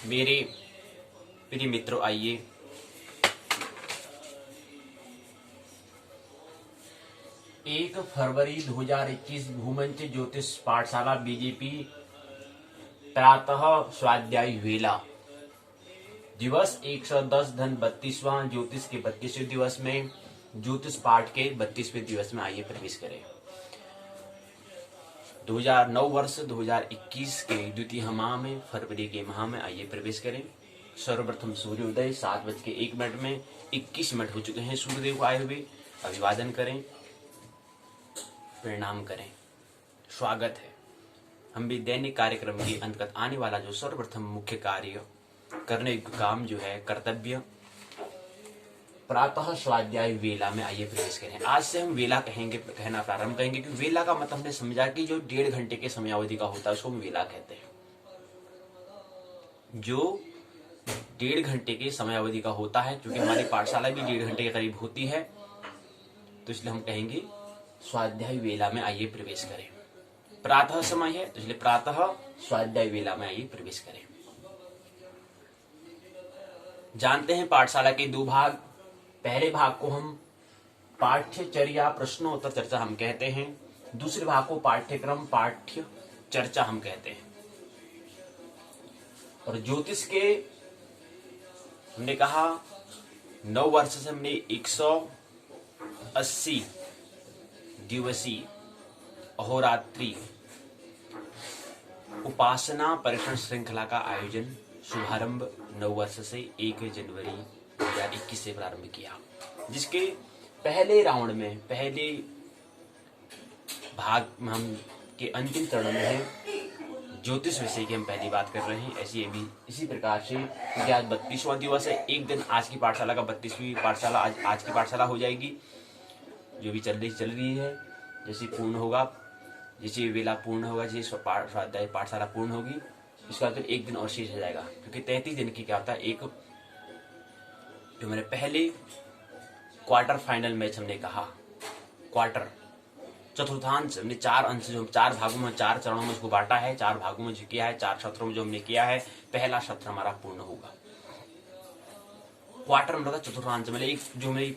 मेरे प्रिय मित्रों, आइए एक फरवरी 2021 भूमंच ज्योतिष पाठशाला बीजेपी प्रातः स्वाध्याय वेला दिवस 110 धन 32वां ज्योतिष के 32वें दिवस में ज्योतिष पाठ के 32वें दिवस में आइए प्रवेश करें। 2009 वर्ष 2021 के द्वितीय माह में फरवरी के माह में आइए प्रवेश करें। सर्वप्रथम सूर्योदय 7:01 में 21 मिनट हो चुके हैं। सूर्यदेव को आए हुए अभिवादन करें, प्रणाम करें, स्वागत है। हम भी दैनिक कार्यक्रम के अंतर्गत आने वाला जो सर्वप्रथम मुख्य कार्य करने का काम जो है कर्तव्य प्रातः स्वाध्याय वेला में आइए प्रवेश करें। आज से हम वेला कहना प्रारंभ करेंगे कि वेला का मतलब हमने समझा कि जो 1.5 घंटे के समयावधि का होता है उसको हम वेला कहते हैं। जो 1.5 घंटे के समयावधि का होता है, क्योंकि हमारी पाठशाला भी 1.5 घंटे के करीब होती है, तो इसलिए हम कहेंगे स्वाध्याय वेला में आइए प्रवेश करें। प्रातः समय है तो इसलिए प्रातः स्वाध्याय वेला में आइए प्रवेश करें। जानते हैं पाठशाला के 2 भाग। पहले भाग को हम पाठ्यचर्या प्रश्नोत्तर चर्चा हम कहते हैं, दूसरे भाग को पाठ्यक्रम पाठ्य चर्चा हम कहते हैं। और ज्योतिष के हमने कहा 9 वर्ष से हमने 180 दिवसीय अहोरात्रि उपासना परीक्षण श्रृंखला का आयोजन शुभारंभ 9 वर्ष से 1 जनवरी 2021 से प्रारंभ किया, जिसके पहले राउंड में पहले भाग में हम के अंतिम चरण में है ज्योतिष विषय की हम पहली बात कर रहे हैं। ऐसी भी इसी प्रकार से आज 32वां दिवस है। एक दिन आज की पाठशाला का 32वीं पाठशाला आज की पाठशाला हो जाएगी, जो भी चल रही है। जैसे पूर्ण होगा, जैसे वेला पूर्ण होगा, जैसे स्वाध्याय पाठशाला पूर्ण होगी, इसका बाद एक दिन और शेष हो जाएगा, क्योंकि 33 दिन की क्या होता है। एक जो मैंने पहले क्वार्टर फाइनल मैच हमने कहा, क्वार्टर चतुर्थांश हमने 4 अंश जो 4 भागों में 4 चरणों में उसको बांटा है, 4 भागों में जो किया है, 4 सत्रों में जो हमने किया है, पहला सत्र हमारा पूर्ण होगा। क्वार्टर मतलब चतुर्थांश मतलब एक जो मेरी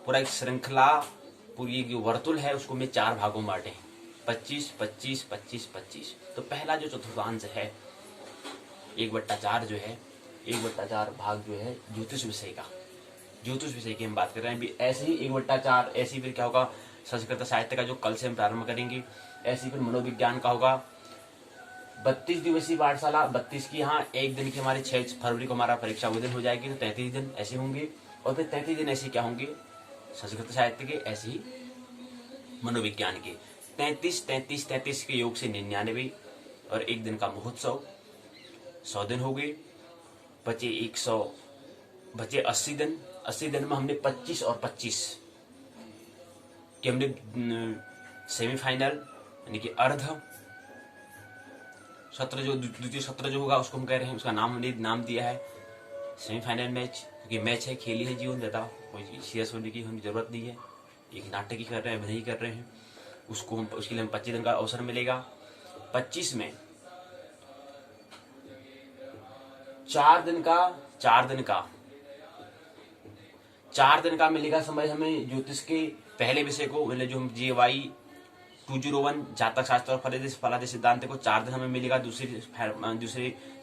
पूरा एक श्रृंखला पूरी जो वर्तुल है उसको मैं 4 भागों में बांटे, 25, 25, 25, 25। तो पहला जो चतुर्थांश है 1/4 जो है 1/4 भाग जो है ज्योतिष विषय का, ज्योतिष विषय की हम बात कर रहे हैं। ऐसे ही 1/4 ऐसे फिर क्या होगा संस्कृत साहित्य का, जो कल से हम प्रारंभ करेंगे। ऐसे फिर मनोविज्ञान का होगा। 32 दिवसीय पाठशाला 32 की, यहाँ एक दिन की हमारी 6 फरवरी को हमारा परीक्षा वो दिन हो जाएगी, तो 33 दिन ऐसे होंगे। और फिर 33 दिन ऐसे क्या होंगे संस्कृत साहित्य के, ऐसे ही मनोविज्ञान के। 33, 33, 33 के योग से 99 और एक दिन का महोत्सव 100 दिन हो गए। बचे 80 दिन। 80 दिन में हमने 25 और 25 कि हमने सेमीफाइनल यानी कि अर्ध सत्र, जो द्वितीय सत्र जो होगा उसको हम कह रहे हैं, उसका नाम हमने नाम दिया है सेमीफाइनल मैच, क्योंकि मैच है, खेल ही है जीवन, ज्यादा कोई सीरियस होने की हमें जरूरत नहीं है। एक नाटक ही कर रहे हैं, नहीं कर रहे हैं उसको हम, उसके लिए हम 25 दिन का अवसर मिलेगा। 25 में 4 दिन का मिलेगा समय हमें ज्योतिष के पहले विषय को, मतलब जो हम GY 201 जातक शास्त्र और फलादे सिद्धांत को 4 दिन हमें मिलेगा दूसरे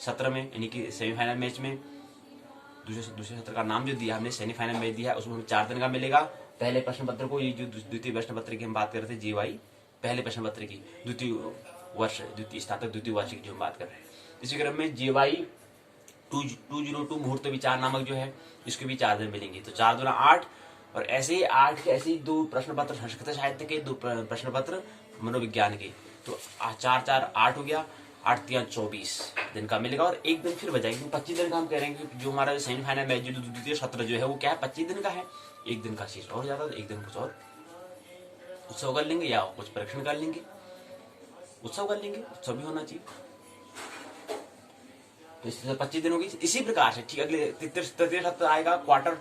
सत्र में, यानी कि सेमीफाइनल मैच में। दूसरे सत्र का नाम जो दिया हमने सेमीफाइनल मैच दिया है, उसमें हमें 4 दिन का मिलेगा। पहले प्रश्न पत्र को, ये जो द्वितीय प्रश्न पत्र की हम बात कर रहे थे, GY पहले प्रश्न पत्र की द्वितीय स्नातक द्वितीय वर्ष की जो हम बात कर रहे हैं। इसी क्रम में GY 202 मुहूर्त विचार नामक जो है, इसके भी 4 दिन मिलेंगे। तो 4 दूना 8, और ऐसे ही 8 के ऐसे ही 2 प्रश्न पत्र संस्कृत साहित्य के, 2 प्रश्न पत्र मनोविज्ञान के। तो 4 4 8 हो गया, 8 3 24 दिन का मिलेगा। और एक दिन फिर बजाएंगे 25 दिन का हम कह रहे हैं, जो हमारा सेमीफाइनल मैच जो द्वितीय सत्र जो है वो क्या है 25 दिन का है। एक दिन का शेष और ज्यादा, एक दिन कुछ और उत्सव कर लेंगे या कुछ परीक्षण कर लेंगे, उत्सव कर लेंगे, उत्सव भी होना चाहिए। तो इससे 25 दिन होगी। इसी प्रकार से ठीक अगले तृतीय सत्र आएगा, क्वार्टर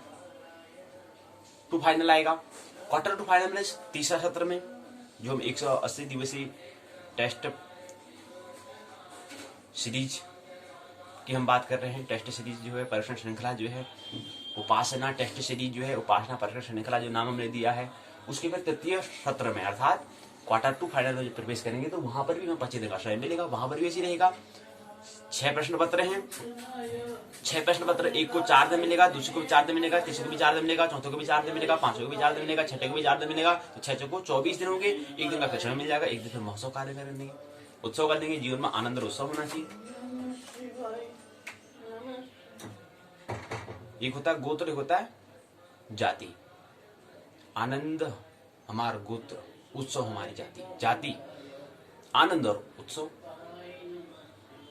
टू फाइनल आएगा। क्वार्टर टू फाइनल में तीसरा सत्र में जो हम 180 दिवसीय टेस्ट सीरीज की हम बात कर रहे हैं। टेस्ट सीरीज जो है, परीक्षण श्रृंखला जो है, उपासना टेस्ट सीरीज जो है, उपासना परीक्षण श्रृंखला जो नाम हमने दिया है, उसके फिर तृतीय सत्र में अर्थात क्वार्टर टू फाइनल में प्रवेश करेंगे तो वहां पर भी हमें 25 दिन का समय मिलेगा। वहां पर भी ऐसी रहेगा, 6 प्रश्न पत्र हैं। 6 प्रश्न पत्र, एक को 4 दिन मिलेगा, दूसरे को भी 4 दिन मिलेगा, तीसरे को भी 4 दिन मिलेगा, चौथे को भी 4 दिन मिलेगा, पांचवे को भी 4 दिन मिलेगा, छठे को भी 4 दिन मिलेगा। तो 6 को 24 दिन होंगे। एक दिन का फिर समय मिल जाएगा, एक दिन फिर महोत्सव कार्य करेंगे, उत्सव कर देंगे। जीवन में आनंद और उत्सव होना चाहिए। एक होता है गोत्र, एक होता है जाति। आनंद हमारा गोत्र, उत्सव हमारी जाति। जाति आनंद और उत्सव,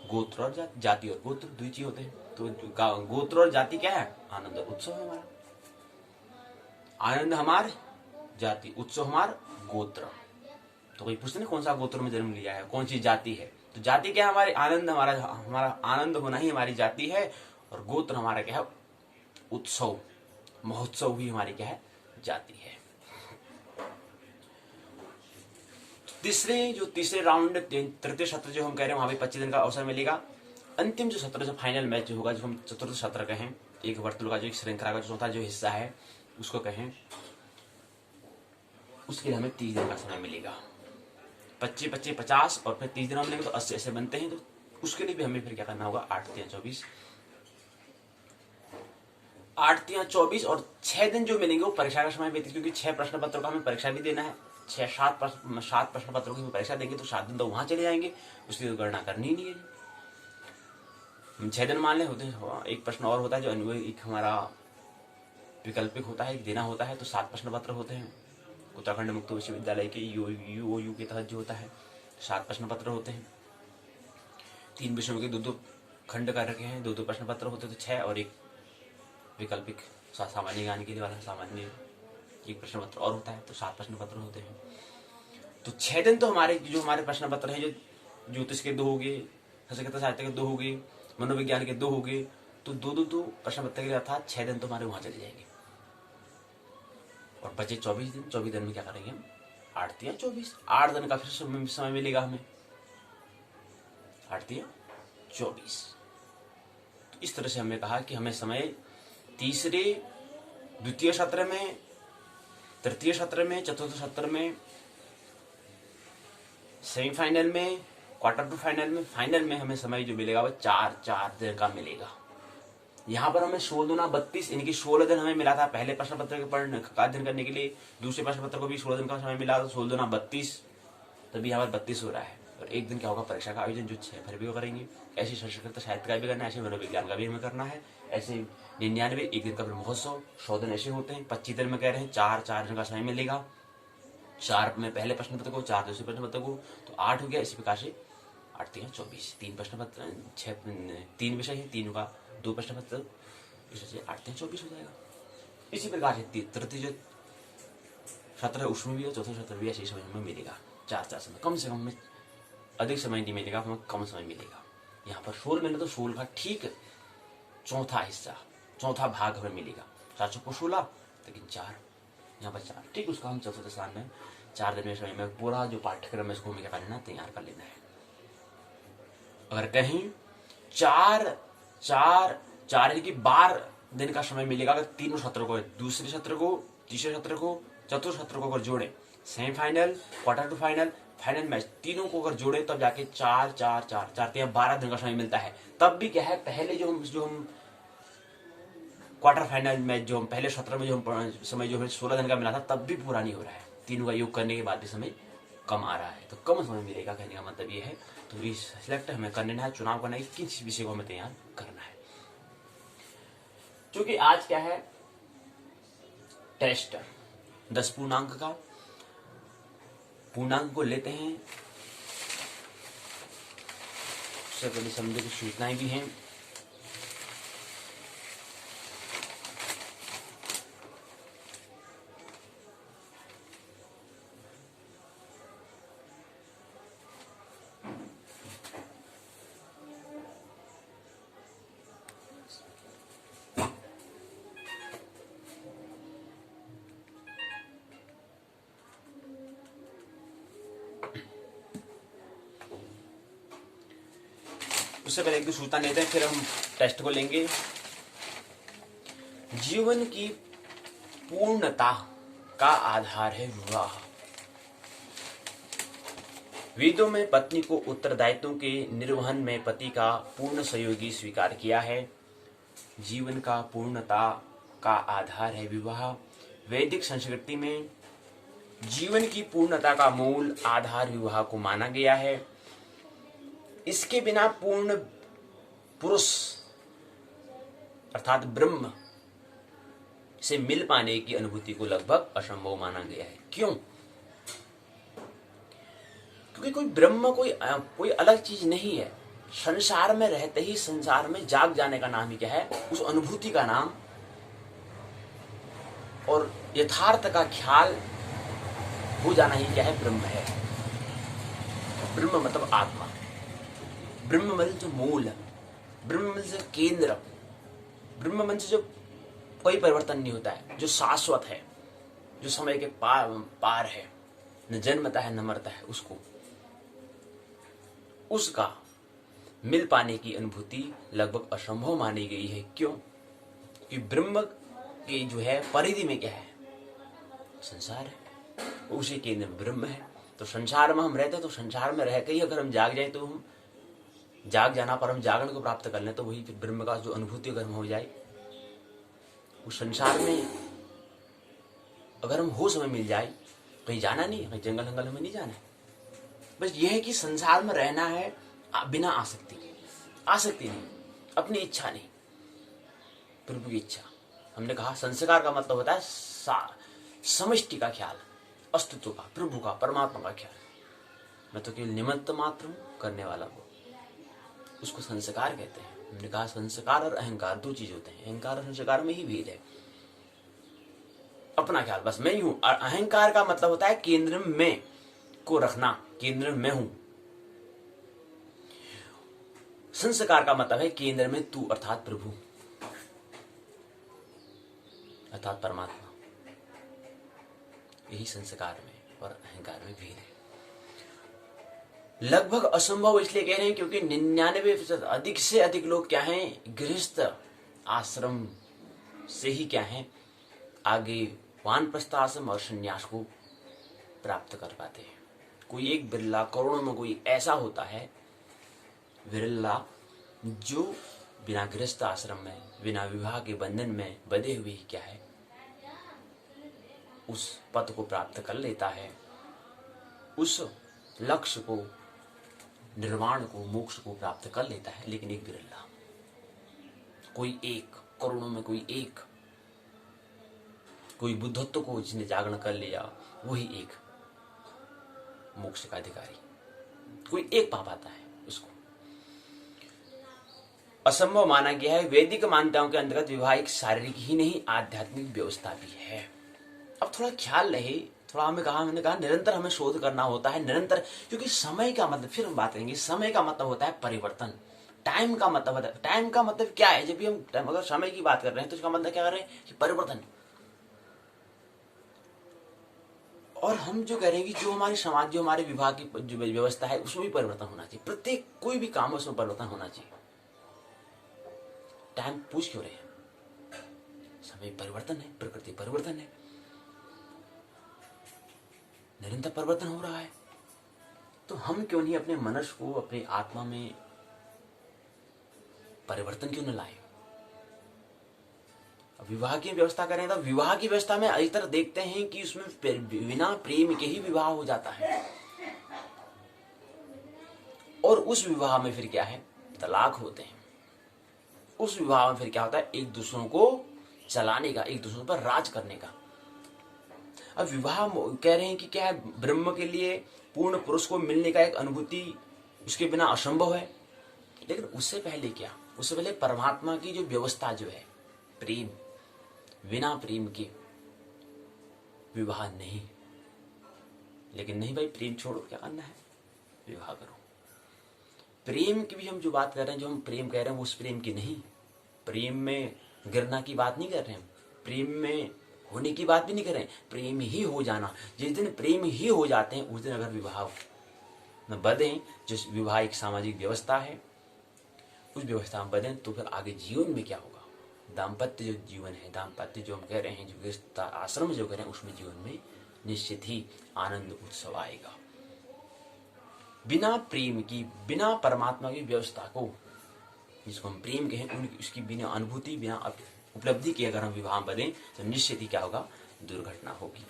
गोत्र और जाति, जाति और गोत्र दो चीज होते हैं। तो गोत्र और जाति क्या है? आनंद और उत्सव हमारा। आनंद हमार जाति, उत्सव हमार गोत्र। तो कोई पूछते ना कौन सा गोत्र में जन्म लिया है, कौन सी जाति है? तो जाति क्या है? हमारे आनंद, हमारा आनंद होना ही हमारी जाति है। और गोत्र हमारा क्या है? उत्सव, महोत्सव ही हमारी क्या है? जाति है। तीसरे राउंड, तृतीय सत्र जो हम कह रहे हैं, वहां भी 25 दिन का अवसर मिलेगा। अंतिम जो सत्र, जो फाइनल मैच जो होगा, जो हम चतुर्थ सत्र कहें, एक वर्तुल का जो एक श्रृंखला का चौथा जो हिस्सा है उसको कहें, उसके लिए हमें 30 दिन का समय मिलेगा। 25, 25, 50 और फिर 30 दिन मिलेंगे तो 80 ऐसे बनते हैं। तो उसके लिए भी हमें फिर क्या करना होगा? 8 3 24, 8 3 24 और 6 दिन जो मिलेंगे वो परीक्षा का समय व्यतीत, क्योंकि 6 प्रश्न पत्रों का हमें परीक्षा भी देना है। 7 प्रश्न पत्रों की परीक्षा देंगे तो 7 दिन तो वहां चले जाएंगे, उसकी तो गणना करनी ही नहीं है। हम 6 दिन मान ले होते हैं। एक प्रश्न और होता है जो एक हमारा वैकल्पिक होता है, एक देना होता है। तो 7 प्रश्न पत्र होते हैं उत्तराखंड मुक्त विश्वविद्यालय के यूओयू के तहत जो होता है। 7 प्रश्न पत्र होते हैं, 3 विषयों के 2-2 खंड कर रखे हैं, 2-2 प्रश्न पत्र होते हैं तो 6, और एक वैकल्पिक सामान्य ज्ञान के लिए वाला सामान्य एक प्रश्न पत्र और होता है, तो 7 प्रश्न पत्र होते हैं। तो 6 दिन तो हमारे प्रश्न पत्र है, जो ज्योतिष के 2 हो गए, संस्कृत साहित्य के 2 हो गए, मनोविज्ञान के 2 हो गए, तो 2-2 प्रश्न पत्र के लिए अर्थात 6 दिन तो हमारे वहां चले जाएंगे। और बचे 24 दिन में क्या करेंगे हम? 8 3 24, 8 दिन का फिर समय मिलेगा हमें, 8 3 24। तो इस तरह से हमने कहा कि हमें समय तीसरे, द्वितीय सत्र में, तृतीय सत्र में, चतुर्थ सत्र में, सेमीफाइनल में, क्वार्टर टू फाइनल में, फाइनल में हमें समय जो मिलेगा वो 4 दिन का मिलेगा। यहाँ पर हमें 16 दूना 32, इनकी 16 दिन हमें मिला था पहले प्रश्न पत्र के पढ़ने का अध्ययन करने के लिए। दूसरे प्रश्न पत्र को भी 16 दिन का समय मिला, तो 16 दूना 32, तभी यहाँ पर 32 हो रहा है। और एक दिन क्या होगा? परीक्षा का आयोजन, जो 6 फरवरी को करेंगे। ऐसे संस्कृत साहित्य का भी करना है, ऐसे मनोविज्ञान का भी हमें करना है, ऐसे 99, एक दिन का फिर महोत्सव। 100 दिन ऐसे होते हैं। 25 दिन में कह रहे हैं, 4 दिन का समय मिलेगा। 4 में पहले प्रश्न पत्र को, 4 दूसरे प्रश्न पत्र को, तो 8 हो गया। इसी प्रकार से 8 3 24, 3 प्रश्न पत्र, 3 विषय है, 3 का 2 प्रश्न पत्र, इससे 8 3 24 हो जाएगा। इसी प्रकार से तृतीय जो सत्र है उसमें भी और चौथे सत्र भी ऐसे समय में मिलेगा। 4 समय, कम से कम में अधिक समय नहीं मिलेगा, हमें कम समय मिलेगा। यहाँ पर 16 मिले तो 16 का ठीक चौथा हिस्सा, चौथा भाग हमें मिलेगा। 4 को 16, लेकिन 4 यहाँ पर 4, ठीक उसका हम चतुर्थ स्थान में 4 दिन में समय में पूरा जो पाठ्यक्रम है इसको हमें क्या कर लेना? तैयार कर लेना है। अगर कहीं 4 की 12 दिन का समय मिलेगा, अगर तीनों सत्र को, दूसरे सत्र को, तीसरे सत्र को, चतुर्थ सत्र को अगर जोड़े, semifinal, quarter to final, final match, तीनों को अगर जोड़े, तब जाके 4 12 दिन का समय मिलता है। तब भी क्या है? पहले जो हम क्वार्टर फाइनल मैच, जो हम पहले सत्र में जो हम समय जो हमें 16 दिन का मिला था, तब भी पूरा नहीं हो रहा है। तीनों का योग करने के बाद भी समय कम आ रहा है, तो कम समय मिलेगा, कहने का मतलब ये है। तो इस सिलेक्ट हमें करना है, चुनाव करना है, किस विषय को हमें तैयार करना है। क्योंकि आज क्या है? टेस्ट 10 पूर्णांक का, पूर्णांक को लेते हैं। उससे पहले समझो कुछ सूचनाएं भी हैं। उससे पहले एक दो सूचना लेते हैं, फिर हम टेस्ट को लेंगे। जीवन की पूर्णता का आधार है विवाह। वेदों में पत्नी को उत्तरदायित्वों के निर्वहन में पति का पूर्ण सहयोगी स्वीकार किया है। जीवन का पूर्णता का आधार है विवाह। वैदिक संस्कृति में जीवन की पूर्णता का मूल आधार विवाह को माना गया है। इसके बिना पूर्ण पुरुष अर्थात ब्रह्म से मिल पाने की अनुभूति को लगभग असंभव माना गया है। क्यों? क्योंकि कोई ब्रह्म कोई अलग चीज नहीं है। संसार में रहते ही संसार में जाग जाने का नाम ही क्या है? उस अनुभूति का नाम और यथार्थ का ख्याल हो जाना ही क्या है? ब्रह्म है। ब्रह्म मतलब आत्मा, ब्रह्म मतलब जो मूल, ब्रह्म मतलब जो केंद्र, ब्रह्म मतलब जो कोई परिवर्तन नहीं होता है, जो शाश्वत है, जो समय के पार है, न जन्मता है न मरता है, उसका मिल पाने की अनुभूति लगभग असंभव मानी गई है। क्यों? कि ब्रह्म की जो है परिधि में क्या है? संसार है, उसी केंद्र में ब्रह्म है। तो संसार में हम रहते हैं, तो संसार में रहकर ही अगर हम जाग जाए तो हम जाग जाना पर हम जागरण को प्राप्त कर लें, तो वही फिर ब्रह्म का जो अनुभूति अगर हम हो जाए, उस संसार में अगर हम होश में मिल जाए, कहीं जाना नहीं, कहीं जंगल जंगल हमें नहीं जाना है। बस यह है कि संसार में रहना है बिना आसक्ति के। आसक्ति नहीं, अपनी इच्छा नहीं, प्रभु की इच्छा। हमने कहा संस्कार का मतलब होता है समष्टि का ख्याल, अस्तित्व का, प्रभु का, परमात्मा का ख्याल। मैं तो केवल निमित्त मात्र हूं, करने वाला वो, उसको संस्कार कहते हैं। हमने कहा संस्कार और अहंकार दो चीज होते हैं। अहंकार और संस्कार में ही भेद है। अपना ख्याल, बस मैं ही हूं। और अहंकार का मतलब होता है केंद्र में को रखना, केंद्र में हूं। संस्कार का मतलब है केंद्र में तू अर्थात प्रभु अर्थात परमात्मा। यही संस्कार में और अहंकार में भेद है। लगभग असंभव इसलिए कह रहे हैं क्योंकि 99% अधिक से अधिक लोग क्या हैं? गृहस्थ आश्रम से ही क्या है आगे वानप्रस्थ आश्रम और संन्यास को प्राप्त कर पाते हैं। कोई एक बिरला, करोड़ों में कोई ऐसा होता है बिरला जो बिना गृहस्थ आश्रम में, बिना विवाह के बंधन में बंधे हुए क्या है उस पद को प्राप्त कर लेता है, उस लक्ष्य को, निर्वाण को, मोक्ष को प्राप्त कर लेता है। लेकिन एक बिरला, कोई एक, करोड़ों में कोई एक, कोई बुद्धत्व को जिसने जागरण कर लिया, वही एक मोक्ष का अधिकारी, कोई एक पा पाता है उसको। असंभव माना गया है। वैदिक मान्यताओं के अंतर्गत विवाह एक शारीरिक ही नहीं आध्यात्मिक व्यवस्था भी है। अब थोड़ा ख्याल रहे, थोड़ा मैंने कहा निरंतर हमें शोध करना होता है, निरंतर। क्योंकि समय का मतलब, फिर हम बात करेंगे, समय का मतलब होता है परिवर्तन। टाइम का मतलब होता है, टाइम का मतलब क्या है? जब भी हम अगर समय की बात कर रहे हैं तो इसका मतलब क्या कर रहे हैं कि परिवर्तन। और हम जो कह रहे हैं कि जो हमारे समाज, जो हमारे विवाह की जो व्यवस्था है उसमें भी परिवर्तन होना चाहिए। प्रत्येक कोई भी काम है उसमें परिवर्तन होना चाहिए। टाइम पूछ क्यों रहे हैं? समय परिवर्तन है, प्रकृति परिवर्तन है, निरंतर परिवर्तन हो रहा है। तो हम क्यों नहीं अपने मनुष्य को, अपनी आत्मा में परिवर्तन क्यों न लाए? विवाह की व्यवस्था करें तो विवाह की व्यवस्था में अधिकतर देखते हैं कि उसमें बिना प्रेम के ही विवाह हो जाता है। और उस विवाह में फिर क्या है? तलाक होते हैं। उस विवाह में फिर क्या होता है? एक दूसरों को चलाने का, एक दूसरों पर राज करने का। अब विवाह कह रहे हैं कि क्या है? ब्रह्म के लिए पूर्ण पुरुष को मिलने का एक अनुभूति उसके बिना असंभव है। लेकिन उससे पहले क्या? उससे पहले परमात्मा की जो व्यवस्था जो है, प्रेम, बिना प्रेम के विवाह नहीं। लेकिन नहीं भाई, प्रेम छोड़ो, क्या करना है? विवाह करो। प्रेम की भी हम जो बात कर रहे हैं, जो हम प्रेम कह रहे हैं, वो उस प्रेम की नहीं। प्रेम में गिरना की बात नहीं कर रहे हैं, प्रेम में होने की बात भी नहीं कर रहे हैं, प्रेम ही हो जाना। जिस दिन प्रेम ही हो जाते हैं उस दिन अगर विवाह में बंधे, जो विवाह एक सामाजिक व्यवस्था है, उस व्यवस्था में बदलें तो फिर आगे जीवन में क्या होगा। दाम्पत्य जो जीवन है, दाम्पत्य जो हम कह रहे हैं, जो गृहस्थ आश्रम जो कह रहे हैं, उसमें जीवन में निश्चित ही आनंद उत्सव आएगा। बिना प्रेम की, बिना परमात्मा की व्यवस्था को, जिसको हम प्रेम कहें, उनकी उसकी बिना अनुभूति, बिना उपलब्धि की अगर हम विवाह में बदलें तो निश्चित ही क्या होगा, दुर्घटना होगी।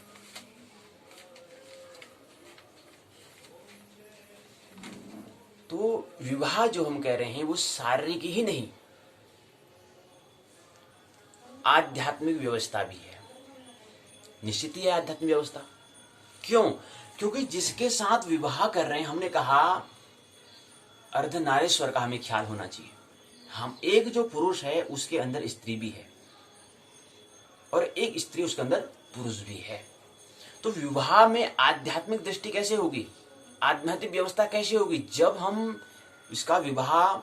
तो विवाह जो हम कह रहे हैं वो शारीरिक ही नहीं, आध्यात्मिक व्यवस्था भी है। निश्चित ही है आध्यात्मिक व्यवस्था। क्यों? क्योंकि जिसके साथ विवाह कर रहे हैं, हमने कहा अर्धनारीश्वर का हमें ख्याल होना चाहिए। हम एक जो पुरुष है उसके अंदर स्त्री भी है और एक स्त्री उसके अंदर पुरुष भी है। तो विवाह में आध्यात्मिक दृष्टि कैसे होगी, आध्यात्मिक व्यवस्था कैसे होगी? जब हम इसका विवाह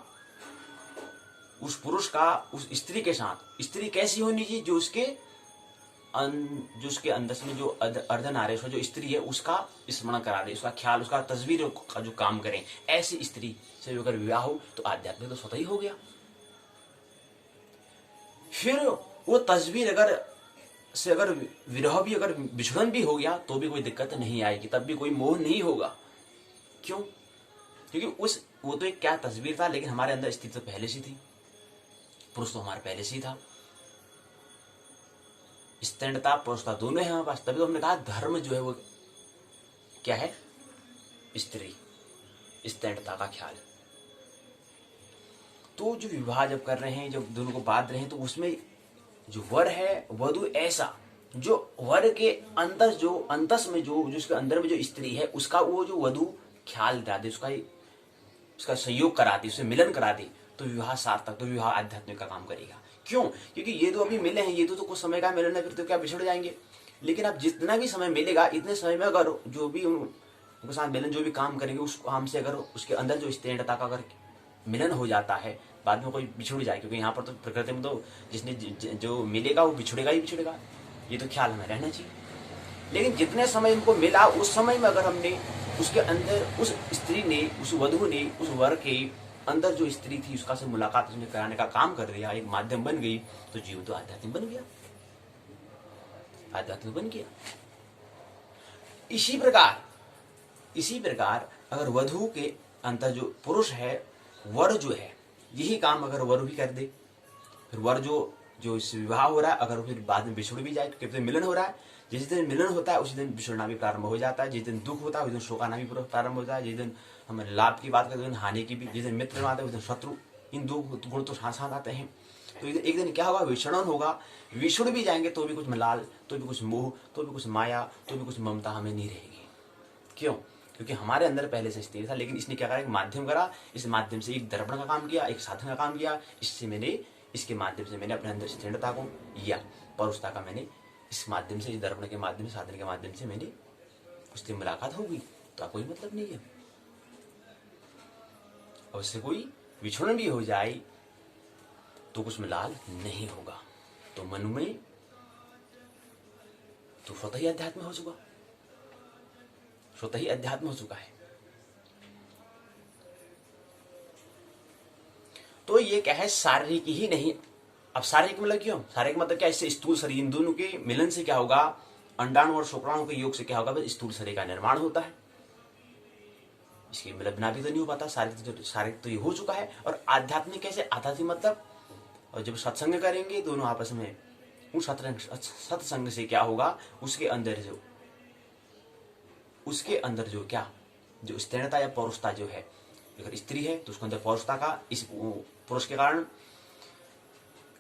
उस पुरुष का उस स्त्री के साथ, स्त्री कैसी होनी चाहिए, जो उसके अंदर में जो अर्धनारीश्वर जो स्त्री है उसका स्मरण करा दे, उसका ख्याल, उसका तस्वीर का जो काम करें, ऐसी स्त्री से अगर विवाह हो तो आध्यात्मिक तो स्वतः ही हो गया। फिर वो तस्वीर अगर विरह भी, अगर विछड़न भी हो गया तो भी कोई दिक्कत नहीं आएगी, तब भी कोई मोह नहीं होगा। क्यों? क्योंकि वो तो एक क्या तस्वीर था, लेकिन हमारे अंदर स्त्री तो पहले से थी, पुरुष तो हमारे पहले से ही था, स्त्रीणता पुरुषता दोनों है हमारे पास। तभी तो हमने कहा धर्म जो है वो क्या है, स्त्री, स्त्रीणता का ख्याल। तो जो विवाह जब कर रहे हैं, जब दोनों को बांध रहे हैं, तो उसमें जो वर है वधु ऐसा, जो वर के अंतस जो अंतस में जो जिसके अंदर में जो स्त्री है उसका वो जो वधु ख्याल दिला दे, उसका सहयोग करा दे, उससे मिलन करा दे, तो विवाह सार्थक, तो विवाह आध्यात्मिक का काम करेगा। क्यों? क्योंकि ये तो अभी मिले हैं, ये तो कुछ समय का मिलन है, फिर तो क्या बिछड़ जाएंगे। लेकिन अब जितना भी समय मिलेगा, इतने समय में अगर जो भी उनके साथ मिलन, जो भी काम करेंगे, उस काम से अगर उसके अंदर जो स्त्रीणता का अगर मिलन हो जाता है, बाद में कोई बिछड़ जाए, क्योंकि यहाँ पर तो प्रकृति में तो जिसने जो मिलेगा वो बिछड़ेगा ही बिछड़ेगा, ये तो ख्याल हमें रहना चाहिए। लेकिन जितने समय इनको मिला, उस समय में अगर हमने उसके अंदर, उस स्त्री ने, उस वधु ने, उस वर के अंदर जो स्त्री थी उसका से मुलाकात उसने कराने का काम कर दिया, एक माध्यम बन गई, तो जीव तो आध्यात्मिक बन गया, आध्यात्मिक बन गया। इसी प्रकार अगर वधु के अंतर जो पुरुष है, वर जो है, यही काम अगर वर भी कर दे, फिर वर जो इस विवाह हो रहा है, अगर फिर बाद में बिछड़ भी जाए, क्योंकि मिलन हो रहा है, जिस दिन मिलन होता है उसी दिन बिछड़ना भी प्रारंभ हो जाता है, जिस दिन दुख होता है उस दिन शोकाना भी प्रारंभ होता है, जिस दिन हम लाभ की बात करते हैं उस दिन हानि की भी, जिस दिन मित्र आते हैं उस दिन शत्रु, इन दो गुण तो साथ साथ आते हैं। तो एक दिन क्या होगा, विछड़न होगा, विछड़ भी जाएंगे तो भी कुछ मलाल, तो भी कुछ मोह, तो भी कुछ माया, तो भी कुछ ममता हमें नहीं रहेगी। क्यों? क्योंकि हमारे अंदर पहले से स्थिर था, लेकिन इसने क्या करा, एक माध्यम करा, इस माध्यम से एक दर्पण का काम किया, एक साधन का काम किया, इसके माध्यम से मैंने अपने अंदर स्थिरता को या परुषता का मैंने इस माध्यम से, इस दर्पण के माध्यम से, साधन के माध्यम से मैंने उससे मुलाकात हो गई, तो कोई मतलब नहीं है। और उससे कोई विछड़न भी हो जाए तो कुछ मलाल नहीं होगा, तो मन में तो स्वतः ही अध्यात्म हो चुका, स्वतः ही अध्यात्म हो चुका है। तो ये क्या है, शारीरिक ही नहीं। अब शारीरिक मतलब क्यों, शारीरिक मतलब क्या, इससे स्थूल शरीर, इन दोनों के मिलन से क्या होगा, अंडाणु और शुक्राणु के योग से क्या होगा, स्थूल शरीर का निर्माण होता है। इसकी मिलना भी तो नहीं हो पाता, शारीरिक तो ये हो चुका है। और आध्यात्मिक कैसे, आध्यात्मिक मतलब, और जब सत्संग करेंगे दोनों आपस में, उस सत्संग से क्या होगा, उसके अंदर जो क्या, जो स्त्रीणता या पौरुषता जो है, अगर स्त्री है तो उसके अंदर पौरुषता का, इस पुरुष के कारण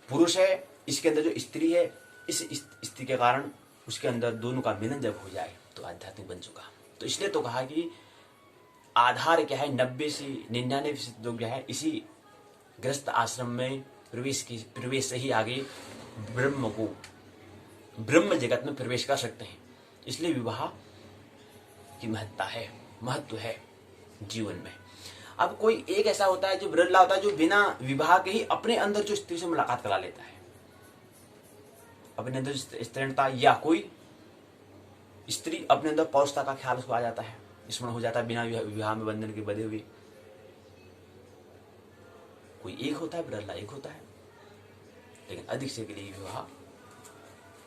पुरुष है, इसके अंदर जो स्त्री है, इस स्त्री के कारण उसके अंदर दोनों का मिलन जब हो जाए तो आध्यात्मिक बन चुका। तो इसलिए तो कहा कि आधार क्या है, 90 से 99% लोग क्या है इसी गृहस्थ आश्रम में प्रवेश से ही आगे ब्रह्म जगत में प्रवेश कर सकते हैं। इसलिए विवाह की महत्व है जीवन में। अब कोई एक ऐसा होता है जो बिरला होता है, जो बिना विवाह के ही अपने अंदर जो स्त्री से मुलाकात करा लेता है, अपने अंदर स्त्रीणता, या कोई स्त्री अपने अंदर पौरुषता का ख्याल उसको आ जाता है, स्मरण हो जाता है बिना विवाह में बंधन के बंधे हुए। कोई एक होता है, बिरला एक होता है, लेकिन अधिक से के लिए विवाह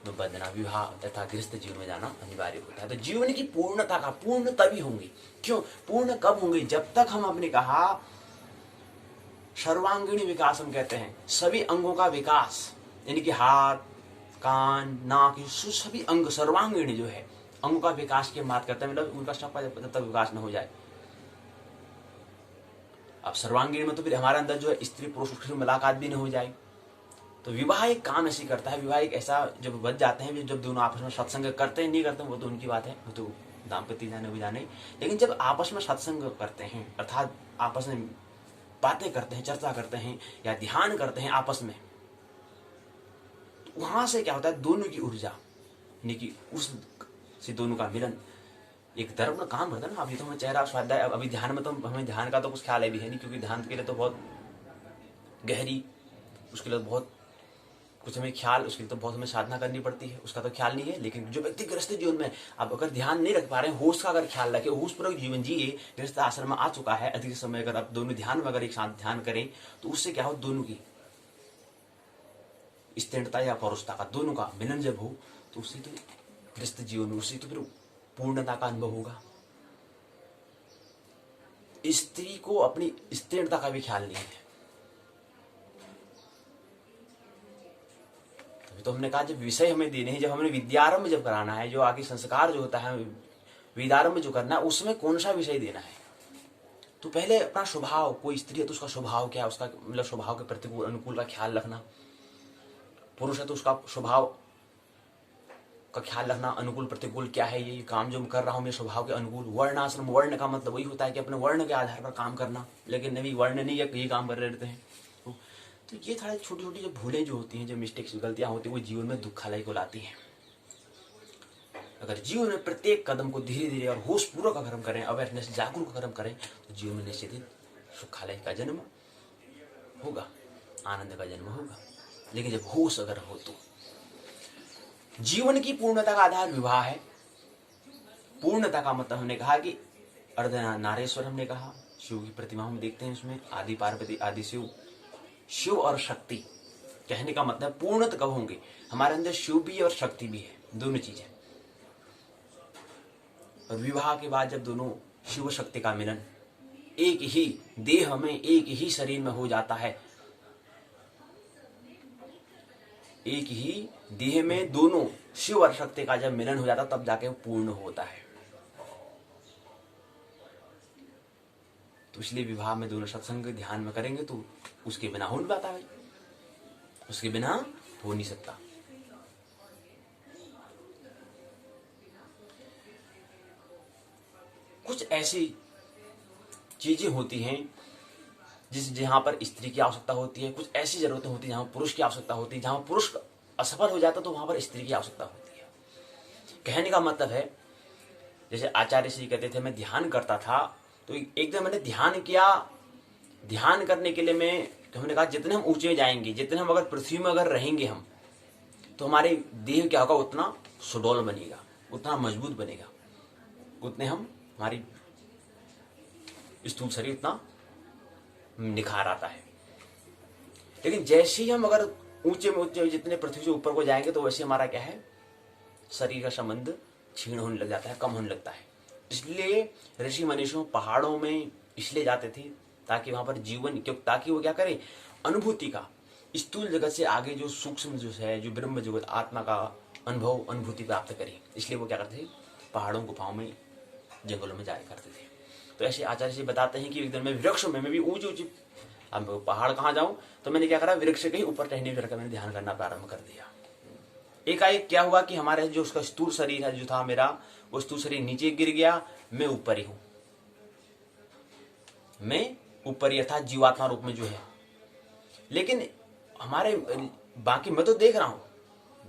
में बंधना, विवाह तथा गृहस्थ जीवन में जाना अनिवार्य होता है। तो जीवन की पूर्णता का पूर्ण तभी होंगी। क्यों पूर्ण कब होंगे? जब तक हम अपने कहा सर्वांगीण विकास हम कहते हैं, सभी अंगों का विकास, यानी कि हाथ, कान, नाक, सभी अंग सर्वांगीण जो है अंगों का विकास की बात करते हैं, मतलब उनका सबका जब तक विकास न हो जाए। अब सर्वांगीण में तो फिर हमारे अंदर जो है स्त्री पुरुष की मुलाकात भी न हो जाए। तो विवाह एक काम ऐसी करता है, विवाह एक ऐसा जब बच जाते हैं, जब दोनों आपस में सत्संग करते हैं, नहीं करते हैं वो तो उनकी बात है, वो तो दाम्पत्य जाने भी जाने, लेकिन जब आपस में सत्संग करते हैं अर्थात आपस में बातें करते हैं, चर्चा करते हैं या ध्यान करते हैं आपस में, वहां से क्या होता है, दोनों की ऊर्जा यानी कि उस से दोनों का मिलन एक धर्म का काम करता है ना। अभी तो हमें चेहरा स्वाध्याय, अभी ध्यान में तो हमें ध्यान का तो कुछ ख्याल है भी है नहीं, क्योंकि ध्यान के लिए तो बहुत गहरी, उसके लिए बहुत कुछ हमें ख्याल, उसके लिए तो बहुत हमें साधना करनी पड़ती है, उसका तो ख्याल नहीं है। लेकिन जो व्यक्ति गृहस्थ जीवन में अब अगर ध्यान नहीं रख पा रहे हैं, होश का अगर ख्याल रखे, होशपूर्वक जीवन जिए, गृहस्थ आश्रम में आ चुका है अधिक समय, अगर आप दोनों ध्यान में अगर एक साथ ध्यान करें तो उससे क्या हो, दोनों की स्थिरता या पौरुषता का दोनों का मिलन जब हो तो उससे तो गृहस्थ जीवन में उससे तो फिर पूर्णता का अनुभव होगा। स्त्री को अपनी स्थिरता का भी ख्याल नहीं है। तो हमने कहा जब विषय हमें देने हैं, जब हमें विद्यारंभ जब कराना है, जो आगे संस्कार जो होता है विद्यारंभ जो करना है, उसमें कौन सा विषय देना है, तो पहले अपना स्वभाव, कोई स्त्री है तो उसका स्वभाव क्या है, उसका मतलब स्वभाव के प्रतिकूल अनुकूल का ख्याल रखना। पुरुष है तो उसका स्वभाव का ख्याल रखना, अनुकूल प्रतिकूल क्या है, ये काम जो मैं कर रहा हूँ मेरे स्वभाव के अनुकूल। वर्ण आश्रम, वर्ण का मतलब वही होता है कि अपने वर्ण के आधार पर काम करना, लेकिन नवी वर्ण नहीं है, यही काम कर रहे रहते हैं। तो ये थोड़ी छोटी छोटी जो भूलें जो होती हैं, जो मिस्टेक्स, गलतियां होती हैं, वो जीवन में दुखालय को लाती हैं। अगर जीवन में प्रत्येक कदम को धीरे धीरे और होश पूर्वक अगर हम करें, अवेयरनेस जागरूक अगर हम करें, तो जीवन में निश्चित ही सुखालय का जन्म होगा, आनंद का जन्म होगा। लेकिन जब होश अगर हो तो जीवन की पूर्णता का आधार विवाह है। पूर्णता का मतलब हमने कहा कि अर्धनारेश्वर, हमने कहा शिव की प्रतिमा हम देखते हैं, उसमें आदि पार्वती आदि शिव, शिव और शक्ति। कहने का मतलब पूर्णत कब होंगे, हमारे अंदर शिव भी और शक्ति भी है, दोनों चीजें। और विवाह के बाद जब दोनों शिव शक्ति का मिलन एक ही देह में, एक ही शरीर में हो जाता है, एक ही देह में दोनों शिव और शक्ति का जब मिलन हो जाता है, तब जाके वो पूर्ण होता है। तो इसलिए विवाह में दोनों सत्संग ध्यान में करेंगे तो उसके बिना हो नहीं पाता भाई, उसके बिना हो नहीं सकता। कुछ ऐसी चीजें होती हैं जहां पर स्त्री की आवश्यकता होती है, कुछ ऐसी जरूरतें होती है जहां पुरुष की आवश्यकता होती है। जहां पुरुष असफल हो जाता तो वहां पर स्त्री की आवश्यकता होती है। कहने का मतलब है, जैसे आचार्य श्री कहते थे मैं ध्यान करता था, तो एक दिन मैंने ध्यान किया, ध्यान करने के लिए तो हमने कहा जितने हम ऊंचे जाएंगे, जितने हम अगर पृथ्वी में अगर रहेंगे हम, तो हमारे देह क्या होगा, उतना सुडौल बनेगा, उतना मजबूत बनेगा, उतने हम हमारी स्थूल शरीर उतना निखार आता है। लेकिन जैसे ही हम अगर ऊंचे में ऊंचे जितने पृथ्वी से ऊपर को जाएंगे, तो वैसे हमारा क्या है, शरीर का संबंध क्षीण होने लग जाता है, कम होने लगता है। इसलिए ऋषि मनीषियों पहाड़ों में इसलिए जाते थे ताकि वहां पर जीवन, क्यों, ताकि वो क्या करे, अनुभूति का, स्थूल जगत से आगे जो सूक्ष्म जो है, जो ब्रह्म जगत आत्मा का अनुभव, अनुभूति प्राप्त करे। इसलिए वो क्या करते थे, पहाड़ों गुफाओं में जंगलों में जाया करते थे। तो ऐसे आचार्य जी बताते हैं कि एक दिन मैं वृक्ष में, मैं भी ऊंची ऊंची, अब पहाड़ कहाँ जाऊं, तो मैंने क्या करा, वृक्ष के ही ऊपर टहनी करके मैंने ध्यान करना प्रारंभ कर दिया। एकाएक क्या हुआ कि हमारे जो उसका स्थूल शरीर है जो था मेरा, वो स्थूल शरीर नीचे गिर गया, मैं ऊपर ही हूं, मैं ऊपर ही अर्थात जीवात्मा रूप में जो है। लेकिन हमारे बाकी मैं तो देख रहा हूं,